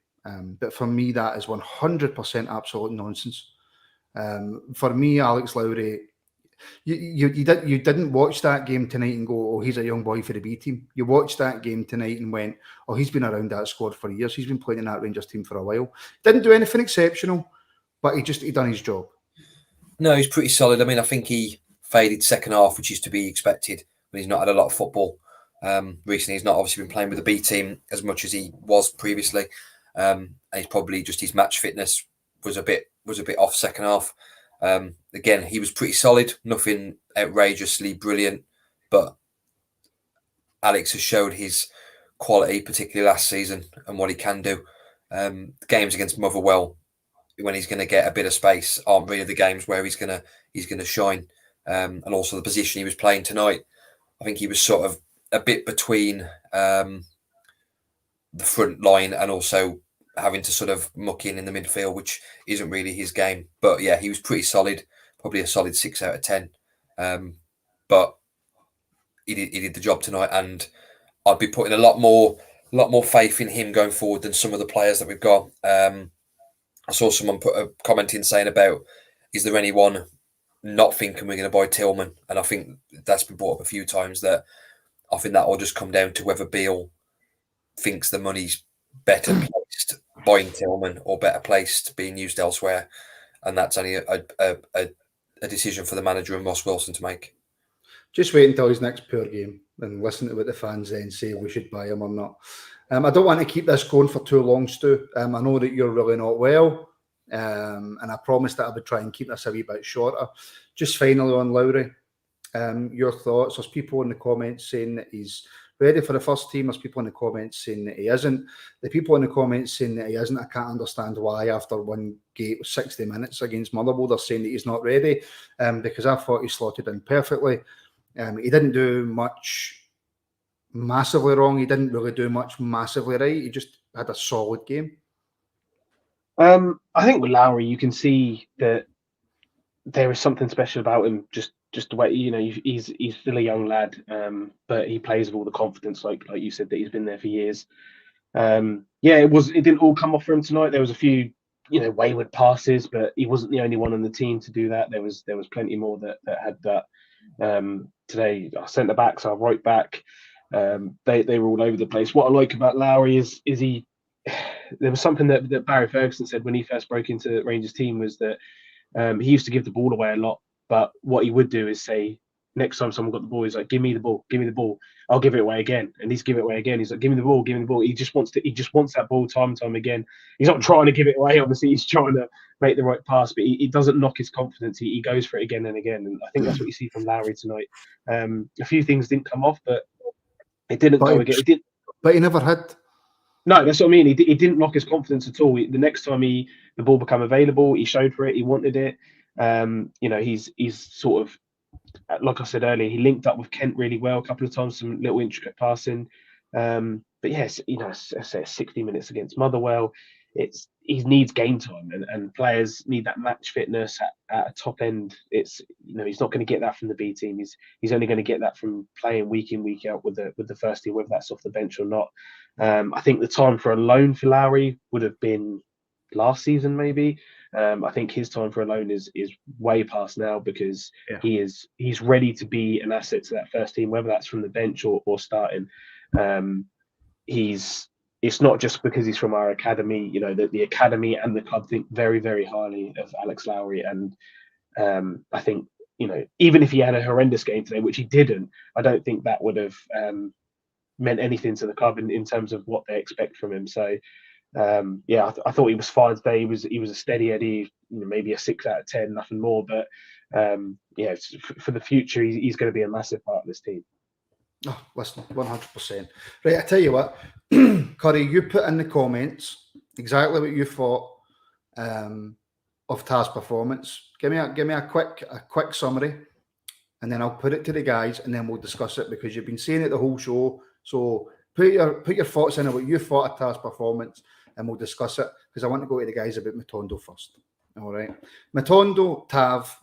But for me, that is 100% absolute nonsense. For me, Alex Lowry, you didn't watch that game tonight and go, oh, he's a young boy for the B team. You watched that game tonight and went, oh, he's been around that squad for years. He's been playing in that Rangers team for a while. Didn't do anything exceptional, but he done his job. No, he's pretty solid. I mean, I think he faded second half, which is to be expected when he's not had a lot of football. Recently, he's not obviously been playing with the B team as much as he was previously. And he's probably just his match fitness was a bit off second half. Again, he was pretty solid, nothing outrageously brilliant, but Alex has showed his quality, particularly last season, and what he can do. The games against Motherwell, when he's going to get a bit of space, aren't really the games where he's going to shine. And also the position he was playing tonight, I think he was sort of a bit between the front line and also having to sort of muck in the midfield, which isn't really his game. But yeah, he was pretty solid, probably a solid 6 out of 10. But he did the job tonight, and I'd be putting a lot more faith in him going forward than some of the players that we've got. I saw someone put a comment in saying about, is there anyone not thinking we're going to buy Tillman? And I think that's been brought up a few times, that I think that will just come down to whether Beale thinks the money's better placed buying Tillman or better placed being used elsewhere. And that's only a decision for the manager and Ross Wilson to make. Just wait until his next poor game and listen to what the fans then say we should buy him or not. I don't want to keep this going for too long, Stu. I know that you're really not well, and I promised that I would try and keep this a wee bit shorter. Just finally on Lowry, your thoughts. There's people in the comments saying that he's ready for the first team. There's people in the comments saying that he isn't. The people in the comments saying that he isn't, I can't understand why after one game, 60 minutes against Motherwell, they're saying that he's not ready, because I thought he slotted in perfectly. He didn't do much massively wrong. He didn't really do much massively right. He just had a solid game. I think with Lowry, you can see that there is something special about him. Just the way, he's still a young lad, but he plays with all the confidence, like you said, that he's been there for years. It didn't all come off for him tonight. There was a few, wayward passes, but he wasn't the only one on the team to do that. There was plenty more that had that. Today, our centre backs, our right back, they were all over the place. What I like about Lowry is he. There was something that Barry Ferguson said when he first broke into the Rangers team, was that he used to give the ball away a lot, but what he would do is say, next time someone got the ball, he's like, give me the ball, I'll give it away again. And he's give it away again. He's like, give me the ball. He just wants that ball time and time again. He's not trying to give it away, obviously, he's trying to make the right pass, but he doesn't knock his confidence. He goes for it again and again. And I think that's what you see from Lowry tonight. A few things didn't come off, but it didn't go again. But he never had. No, that's what I mean. He didn't knock his confidence at all. The next time the ball became available, he showed for it. He wanted it. He's sort of, like I said earlier, he linked up with Kent really well a couple of times, some little intricate passing. But yes, I say 60 minutes against Motherwell. He needs game time, and players need that match fitness at a top end. He's not going to get that from the B team. He's only going to get that from playing week in, week out with the first team, whether that's off the bench or not. I think the time for a loan for Lowry would have been last season, maybe. I think his time for a loan is way past now, because he's ready to be an asset to that first team, whether that's from the bench or starting. It's not just because he's from our academy. The academy and the club think very, very highly of Alex Lowry, and I think even if he had a horrendous game today, which he didn't, I don't think that would have meant anything to the club in terms of what they expect from him. So I thought he was fine today. He was a steady Eddie, maybe a 6 out of 10, nothing more. But for the future, he's going to be a massive part of this team. Oh, listen, 100%. Right, I tell you what, Curry, you put in the comments exactly what you thought of Taz's performance. Give me a quick summary, and then I'll put it to the guys, and then we'll discuss it, because you've been saying it the whole show. So put your thoughts in on what you thought of Taz's performance, and we'll discuss it, because I want to go to the guys about Matondo first. All right, Matondo, Tav,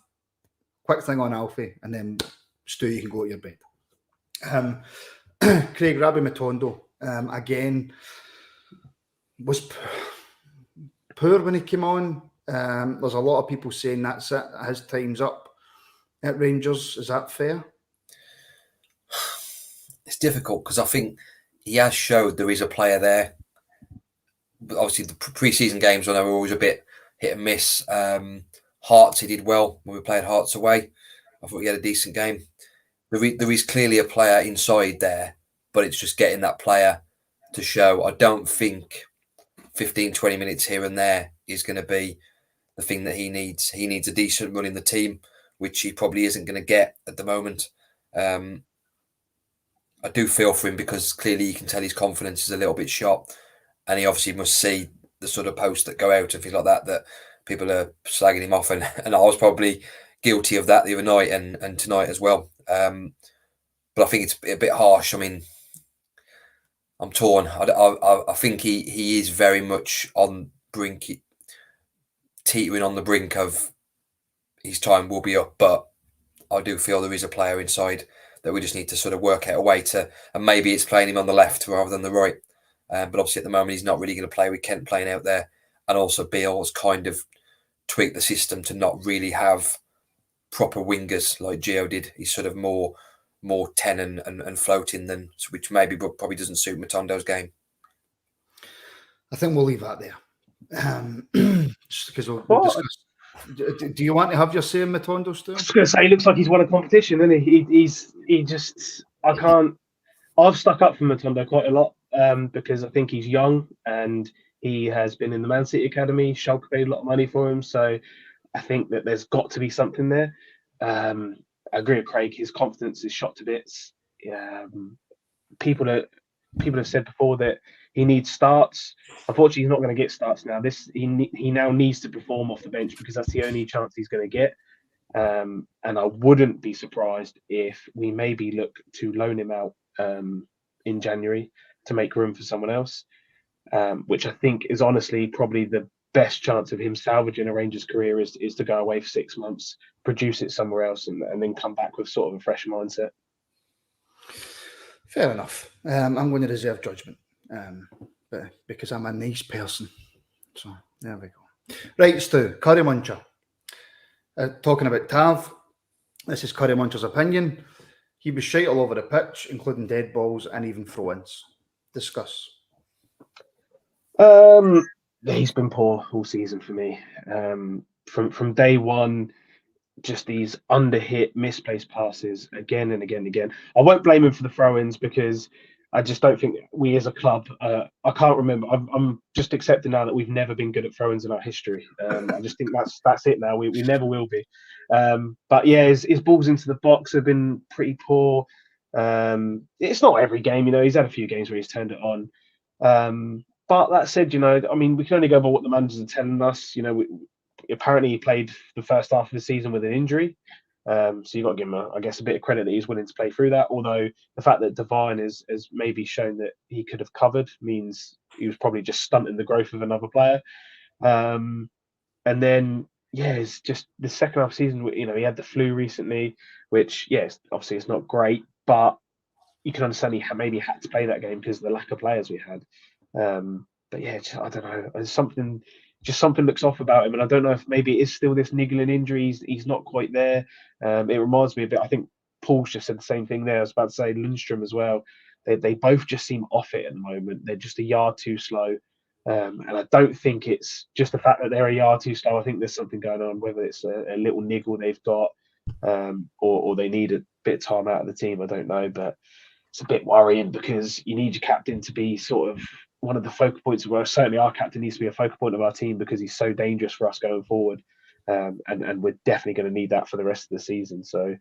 quick thing on Alfie, and then Stu, you can go to your bed. Craig, Rabbi Matondo, again, was poor when he came on. There's a lot of people saying that's it. His time's up at Rangers. Is that fair? It's difficult because I think he has showed there is a player there. But obviously, the pre-season games I know were always a bit hit and miss. Hearts, he did well when we played Hearts away. I thought he had a decent game. There is clearly a player inside there, but it's just getting that player to show. I don't think 15, 20 minutes here and there is going to be the thing that he needs. He needs a decent run in the team, which he probably isn't going to get at the moment. I do feel for him because clearly you can tell his confidence is a little bit shot, and he obviously must see the sort of posts that go out and things like that people are slagging him off, and I was probably guilty of that the other night and tonight as well. But I think it's a bit harsh. I mean, I'm torn. I think he is very much on brink, teetering on the brink of his time will be up. But I do feel there is a player inside that we just need to sort of work out a way to, and maybe it's playing him on the left rather than the right. But obviously at the moment he's not really going to play with Kent playing out there, and also Beale's kind of tweaked the system to not really have proper wingers like Gio did. He's sort of more 10 and floating than, which maybe probably doesn't suit Matondo's game. I think we'll leave that there. Just because we'll discuss. Do you want to have your say in Matondo still? I was going to say, he looks like he's won a competition, isn't he? I've stuck up for Matondo quite a lot because I think he's young and he has been in the Man City Academy. Schalke paid a lot of money for him. So I think that there's got to be something there. I agree with Craig. His confidence is shot to bits. People have said before that he needs starts. Unfortunately, he's not going to get starts now. He now needs to perform off the bench because that's the only chance he's going to get. And I wouldn't be surprised if we maybe look to loan him out in January to make room for someone else, which I think is honestly probably the best chance of him salvaging a Rangers career is to go away for 6 months, produce it somewhere else, and then come back with sort of a fresh mindset. Fair enough. I'm going to reserve judgment, but because I'm a nice person. So there we go. Right, Stu, Curry Muncher. Talking about Tav, this is Curry Muncher's opinion. He was shite all over the pitch, including dead balls and even throw-ins. Discuss. He's been poor all season for me. From day one, just these under-hit, misplaced passes again and again and again. I won't blame him for the throw-ins because I just don't think we as a club, I can't remember. I'm just accepting now that we've never been good at throw-ins in our history. I just think that's it now. We never will be. But yeah, his balls into the box have been pretty poor. It's not every game, he's had a few games where he's turned it on. But that said, I mean, we can only go by what the managers are telling us. Apparently he played the first half of the season with an injury. So you've got to give him, I guess, a bit of credit that he's willing to play through that. Although the fact that Devine has maybe shown that he could have covered means he was probably just stunting the growth of another player. And then, it's just the second half of the season, he had the flu recently, which, obviously it's not great, but you can understand he maybe had to play that game because of the lack of players we had. But I don't know. There's something looks off about him, and I don't know if maybe it is still this niggling injury. He's not quite there. It reminds me a bit. I think Paul's just said the same thing there. I was about to say Lundstrom as well. They both just seem off it at the moment. They're just a yard too slow, and I don't think it's just the fact that they're a yard too slow. I think there's something going on, whether it's a little niggle they've got, or they need a bit of time out of the team. I don't know, but it's a bit worrying because you need your captain to be sort of one of the focal points. Well, certainly our captain needs to be a focal point of our team because he's so dangerous for us going forward, and we're definitely going to need that for the rest of the season. So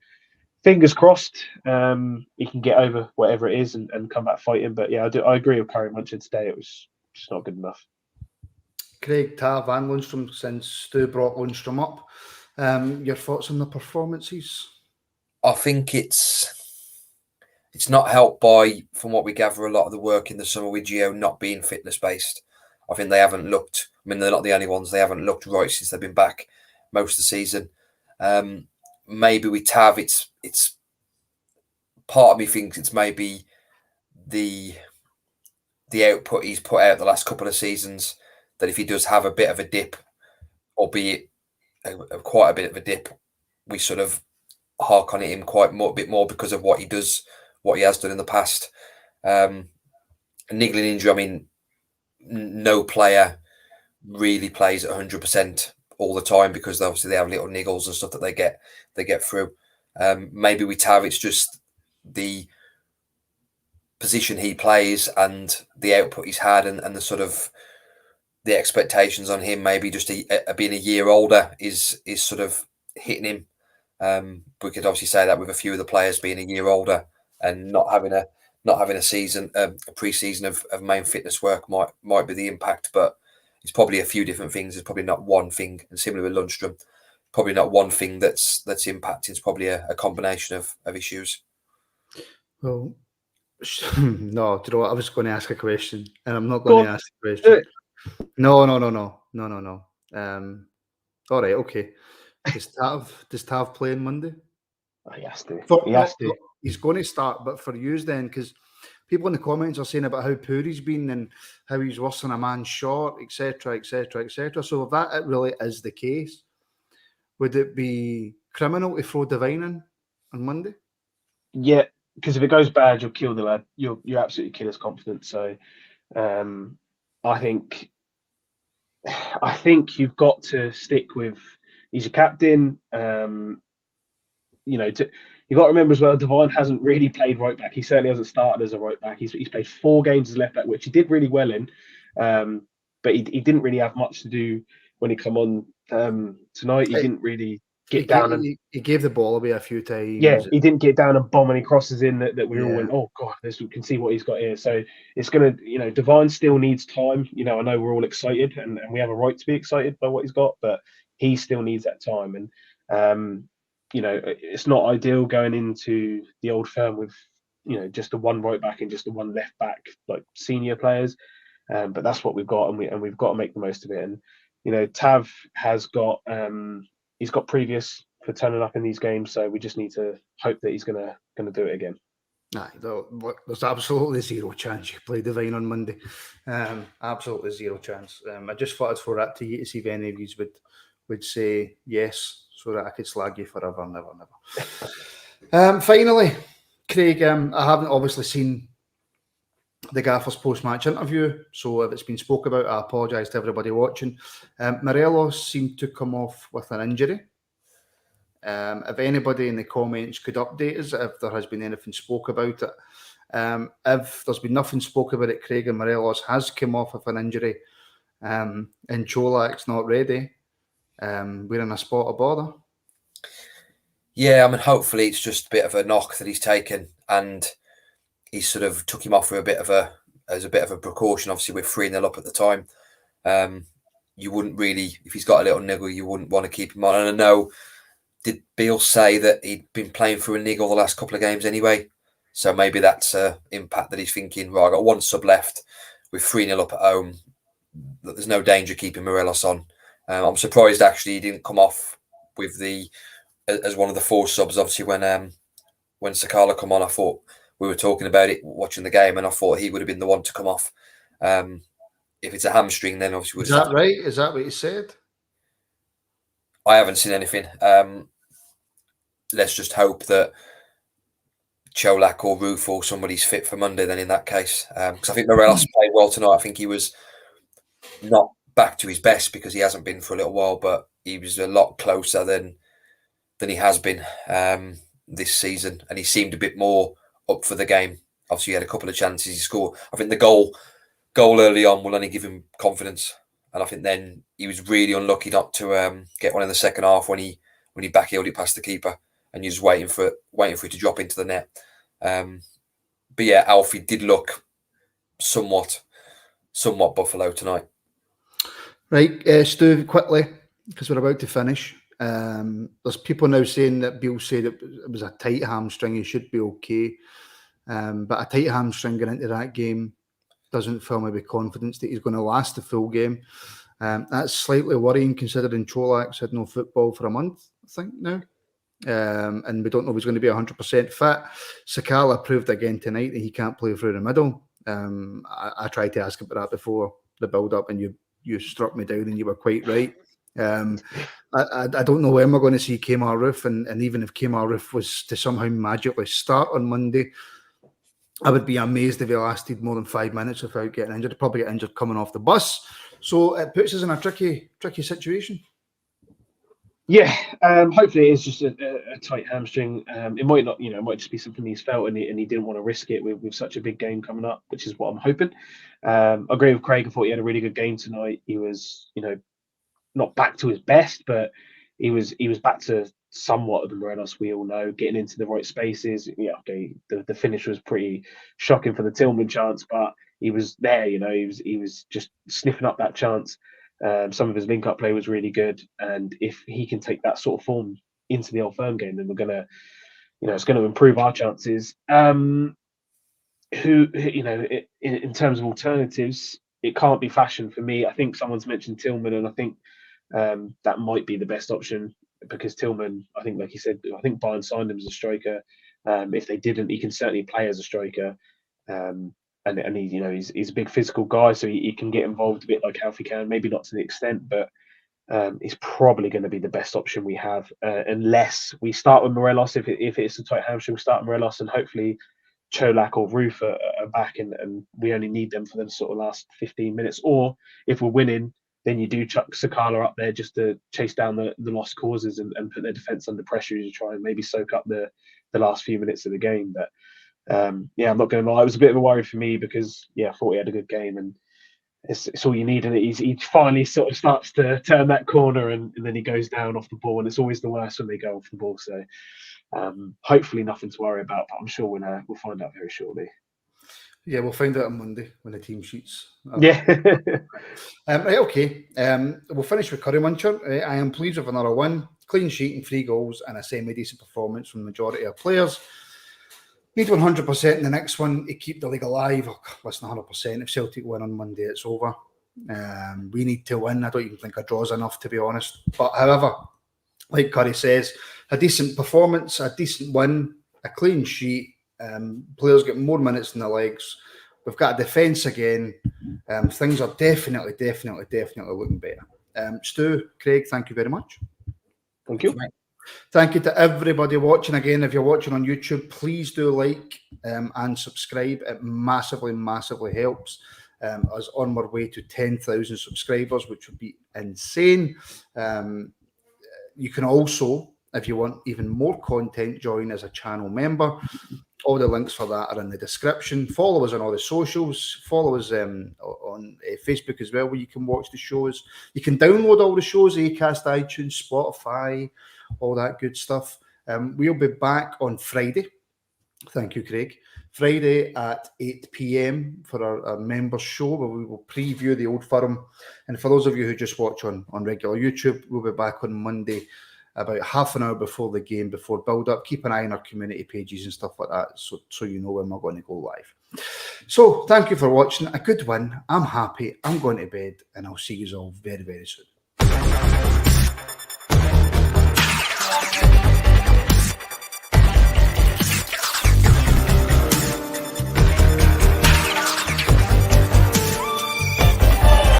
fingers crossed he can get over whatever it is and come back fighting. But I agree with Curry Muncher today. It was just not good enough. Craig, Tav and Lundstrom, since Stu brought Lundstrom up, your thoughts on the performances? I think it's not helped by, from what we gather, a lot of the work in the summer with Gio not being fitness-based. I think they haven't looked, they're not the only ones, they haven't looked right since they've been back most of the season. Maybe with Tav, it's part of me thinks it's maybe the output he's put out the last couple of seasons that if he does have a bit of a dip, albeit quite a bit of a dip, we sort of hark on him a bit more because of what he does, what he has done in the past. Niggling injury, I mean, no player really plays at 100% all the time because obviously they have little niggles and stuff that they get through. Maybe with Tav, it's just the position he plays and the output he's had and the sort of the expectations on him, maybe just being a year older is sort of hitting him. We could obviously say that with a few of the players being a year older and not having a season, a pre-season of main fitness work might be the impact, but it's probably a few different things. It's probably not one thing, and similar with Lundstrom, probably not one thing that's impacting. It's probably a combination of issues. Well, no, do you know what? I was going to ask a question, and I'm not going to ask the question. No. All right, okay. Does Tav play on Monday? He has to. He's going to start, but for you then, because people in the comments are saying about how poor he's been and how he's worse than a man short, etc., etc., etc. So if that really is the case, would it be criminal to throw Devine in on Monday? Yeah, because if it goes bad, you'll kill the lad. You'll absolutely kill his confidence. So, I think you've got to stick with. He's a captain. You've got to remember as well, Devine hasn't really played right back. He certainly hasn't started as a right back. He's played 4 games as left back, which he did really well in. But he didn't really have much to do when he come on tonight. He didn't really get down. He gave the ball away a few times. Yeah, he didn't get down and bomb any crosses in that we all went, oh God, we can see what he's got here. So it's going to, Devine still needs time. I know we're all excited and we have a right to be excited by what he's got, but he still needs that time. And, it's not ideal going into the Old Firm with, just the one right back and just the one left back, like senior players. But that's what we've got, and we've got to make the most of it. And Tav has got he's got previous for turning up in these games, so we just need to hope that he's gonna do it again. There's absolutely zero chance you play Devine on Monday. Absolutely zero chance. I just thought I'd throw that to you to see if any of you would say yes, so that I could slag you forever, never. Finally, Craig, I haven't obviously seen the Gaffer's post-match interview, so if it's been spoke about, I apologise to everybody watching. Morelos seemed to come off with an injury. If anybody in the comments could update us if there has been anything spoke about it. If there's been nothing spoke about it, Craig, and Morelos has come off with an injury and Cholak's not ready, we're in a spot of bother. Yeah, I mean, hopefully it's just a bit of a knock that he's taken and he sort of took him off for as a bit of a precaution. Obviously, we're 3-0 up at the time. You wouldn't really, if he's got a little niggle, you wouldn't want to keep him on. And I know, did Beale say that he'd been playing through a niggle the last couple of games anyway? So maybe that's an impact that he's thinking, right, I got one sub left. We're 3-0 up at home. There's no danger keeping Morelos on. I'm surprised actually he didn't come off with as one of the 4 subs. Obviously, when Sakala come on, I thought we were talking about it watching the game, and I thought he would have been the one to come off. If it's a hamstring, then obviously is that right? Is that what he said? I haven't seen anything. Let's just hope that Cholak or Roof or somebody's fit for Monday. Then in that case, because I think Morelos played well tonight. I think he was not back to his best because he hasn't been for a little while, but he was a lot closer than he has been this season, and he seemed a bit more up for the game. Obviously, he had a couple of chances he scored. I think the goal early on will only give him confidence, and I think then he was really unlucky not to get one in the second half when he backheeled it past the keeper, and you're just waiting for it to drop into the net. But yeah, Alfie did look somewhat Buffalo tonight. Right, Stu, quickly, because we're about to finish. There's people now saying that Beale said it was a tight hamstring, he should be okay. But a tight hamstring going into that game doesn't fill me with confidence that he's going to last the full game. That's slightly worrying considering Cholak's had no football for a month, I think, now. And we don't know if he's going to be 100% fit. Sakala proved again tonight that he can't play through the middle. I tried to ask about that before the build-up, and you you struck me down, and you were quite right. I don't know when we're going to see Kemar Roof, and even if Kemar Roof was to somehow magically start on Monday, I would be amazed if he lasted more than 5 minutes without getting injured. He'd probably get injured coming off the bus. So it puts us in a tricky situation. Yeah, hopefully it is just a tight hamstring. It might not, it might just be something he's felt and he didn't want to risk it with such a big game coming up, which is what I'm hoping. I agree with Craig. I thought he had a really good game tonight. He was, not back to his best, but he was back to somewhat of the Morelos we all know, getting into the right spaces. Yeah, okay, the finish was pretty shocking for the Tillman chance, but he was there. He was just sniffing up that chance. Some of his link-up play was really good, and if he can take that sort of form into the Old Firm game, then we're gonna, it's going to improve our chances. In terms of alternatives, it can't be Fashion for me. I think someone's mentioned Tillman, and I think that might be the best option because Tillman, I think, like you said, I think Bayern signed him as a striker. If they didn't, he can certainly play as a striker. And he, he's a big physical guy, so he can get involved a bit like Alfie can, maybe not to the extent, but he's probably going to be the best option we have, unless we start with Morelos. If it's a tight hamstring, we start with Morelos, and hopefully Cholak or Roof are back, and we only need them for the sort of last 15 minutes. Or if we're winning, then you do chuck Sakala up there just to chase down the lost causes and put their defence under pressure to try and maybe soak up the last few minutes of the game. But I'm not going to lie, it was a bit of a worry for me because I thought he had a good game, and it's all you need. And he finally sort of starts to turn that corner, and then he goes down off the ball, and it's always the worst when they go off the ball. So hopefully nothing to worry about, but I'm sure we'll find out very shortly. Yeah, we'll find out on Monday when the team sheets. Yeah. Right, okay. We'll finish with Curry Muncher. I am pleased with another win. Clean sheet and 3 goals and a semi-decent performance from the majority of players. Need 100% in the next one to keep the league alive. Less than 100%. If Celtic win on Monday, it's over. We need to win. I don't even think a draw's enough, to be honest. But however, like Curry says, a decent performance, a decent win, a clean sheet. Players get more minutes in the legs. We've got a defence again. Things are definitely looking better. Stu, Craig, thank you very much. Thank you. Thank you to everybody watching. Again, if you're watching on YouTube, please do like and subscribe. It massively helps us on our way to 10,000 subscribers, which would be insane. You can also, if you want even more content, join as a channel member. All the links for that are in the description. Follow us on all the socials. Follow us on Facebook as well, where you can watch the shows. You can download all the shows, Acast, iTunes, Spotify, all that good stuff. We'll be back on Friday. Thank you, Craig. Friday at 8 p.m. for our members show, where we will preview the Old Firm. And for those of you who just watch on regular YouTube, we'll be back on Monday about half an hour before the game, before build-up. Keep an eye on our community pages and stuff like that, so you know when we're going to go live. So thank you for watching. A good win. I'm happy. I'm going to bed, and I'll see you all very, very soon.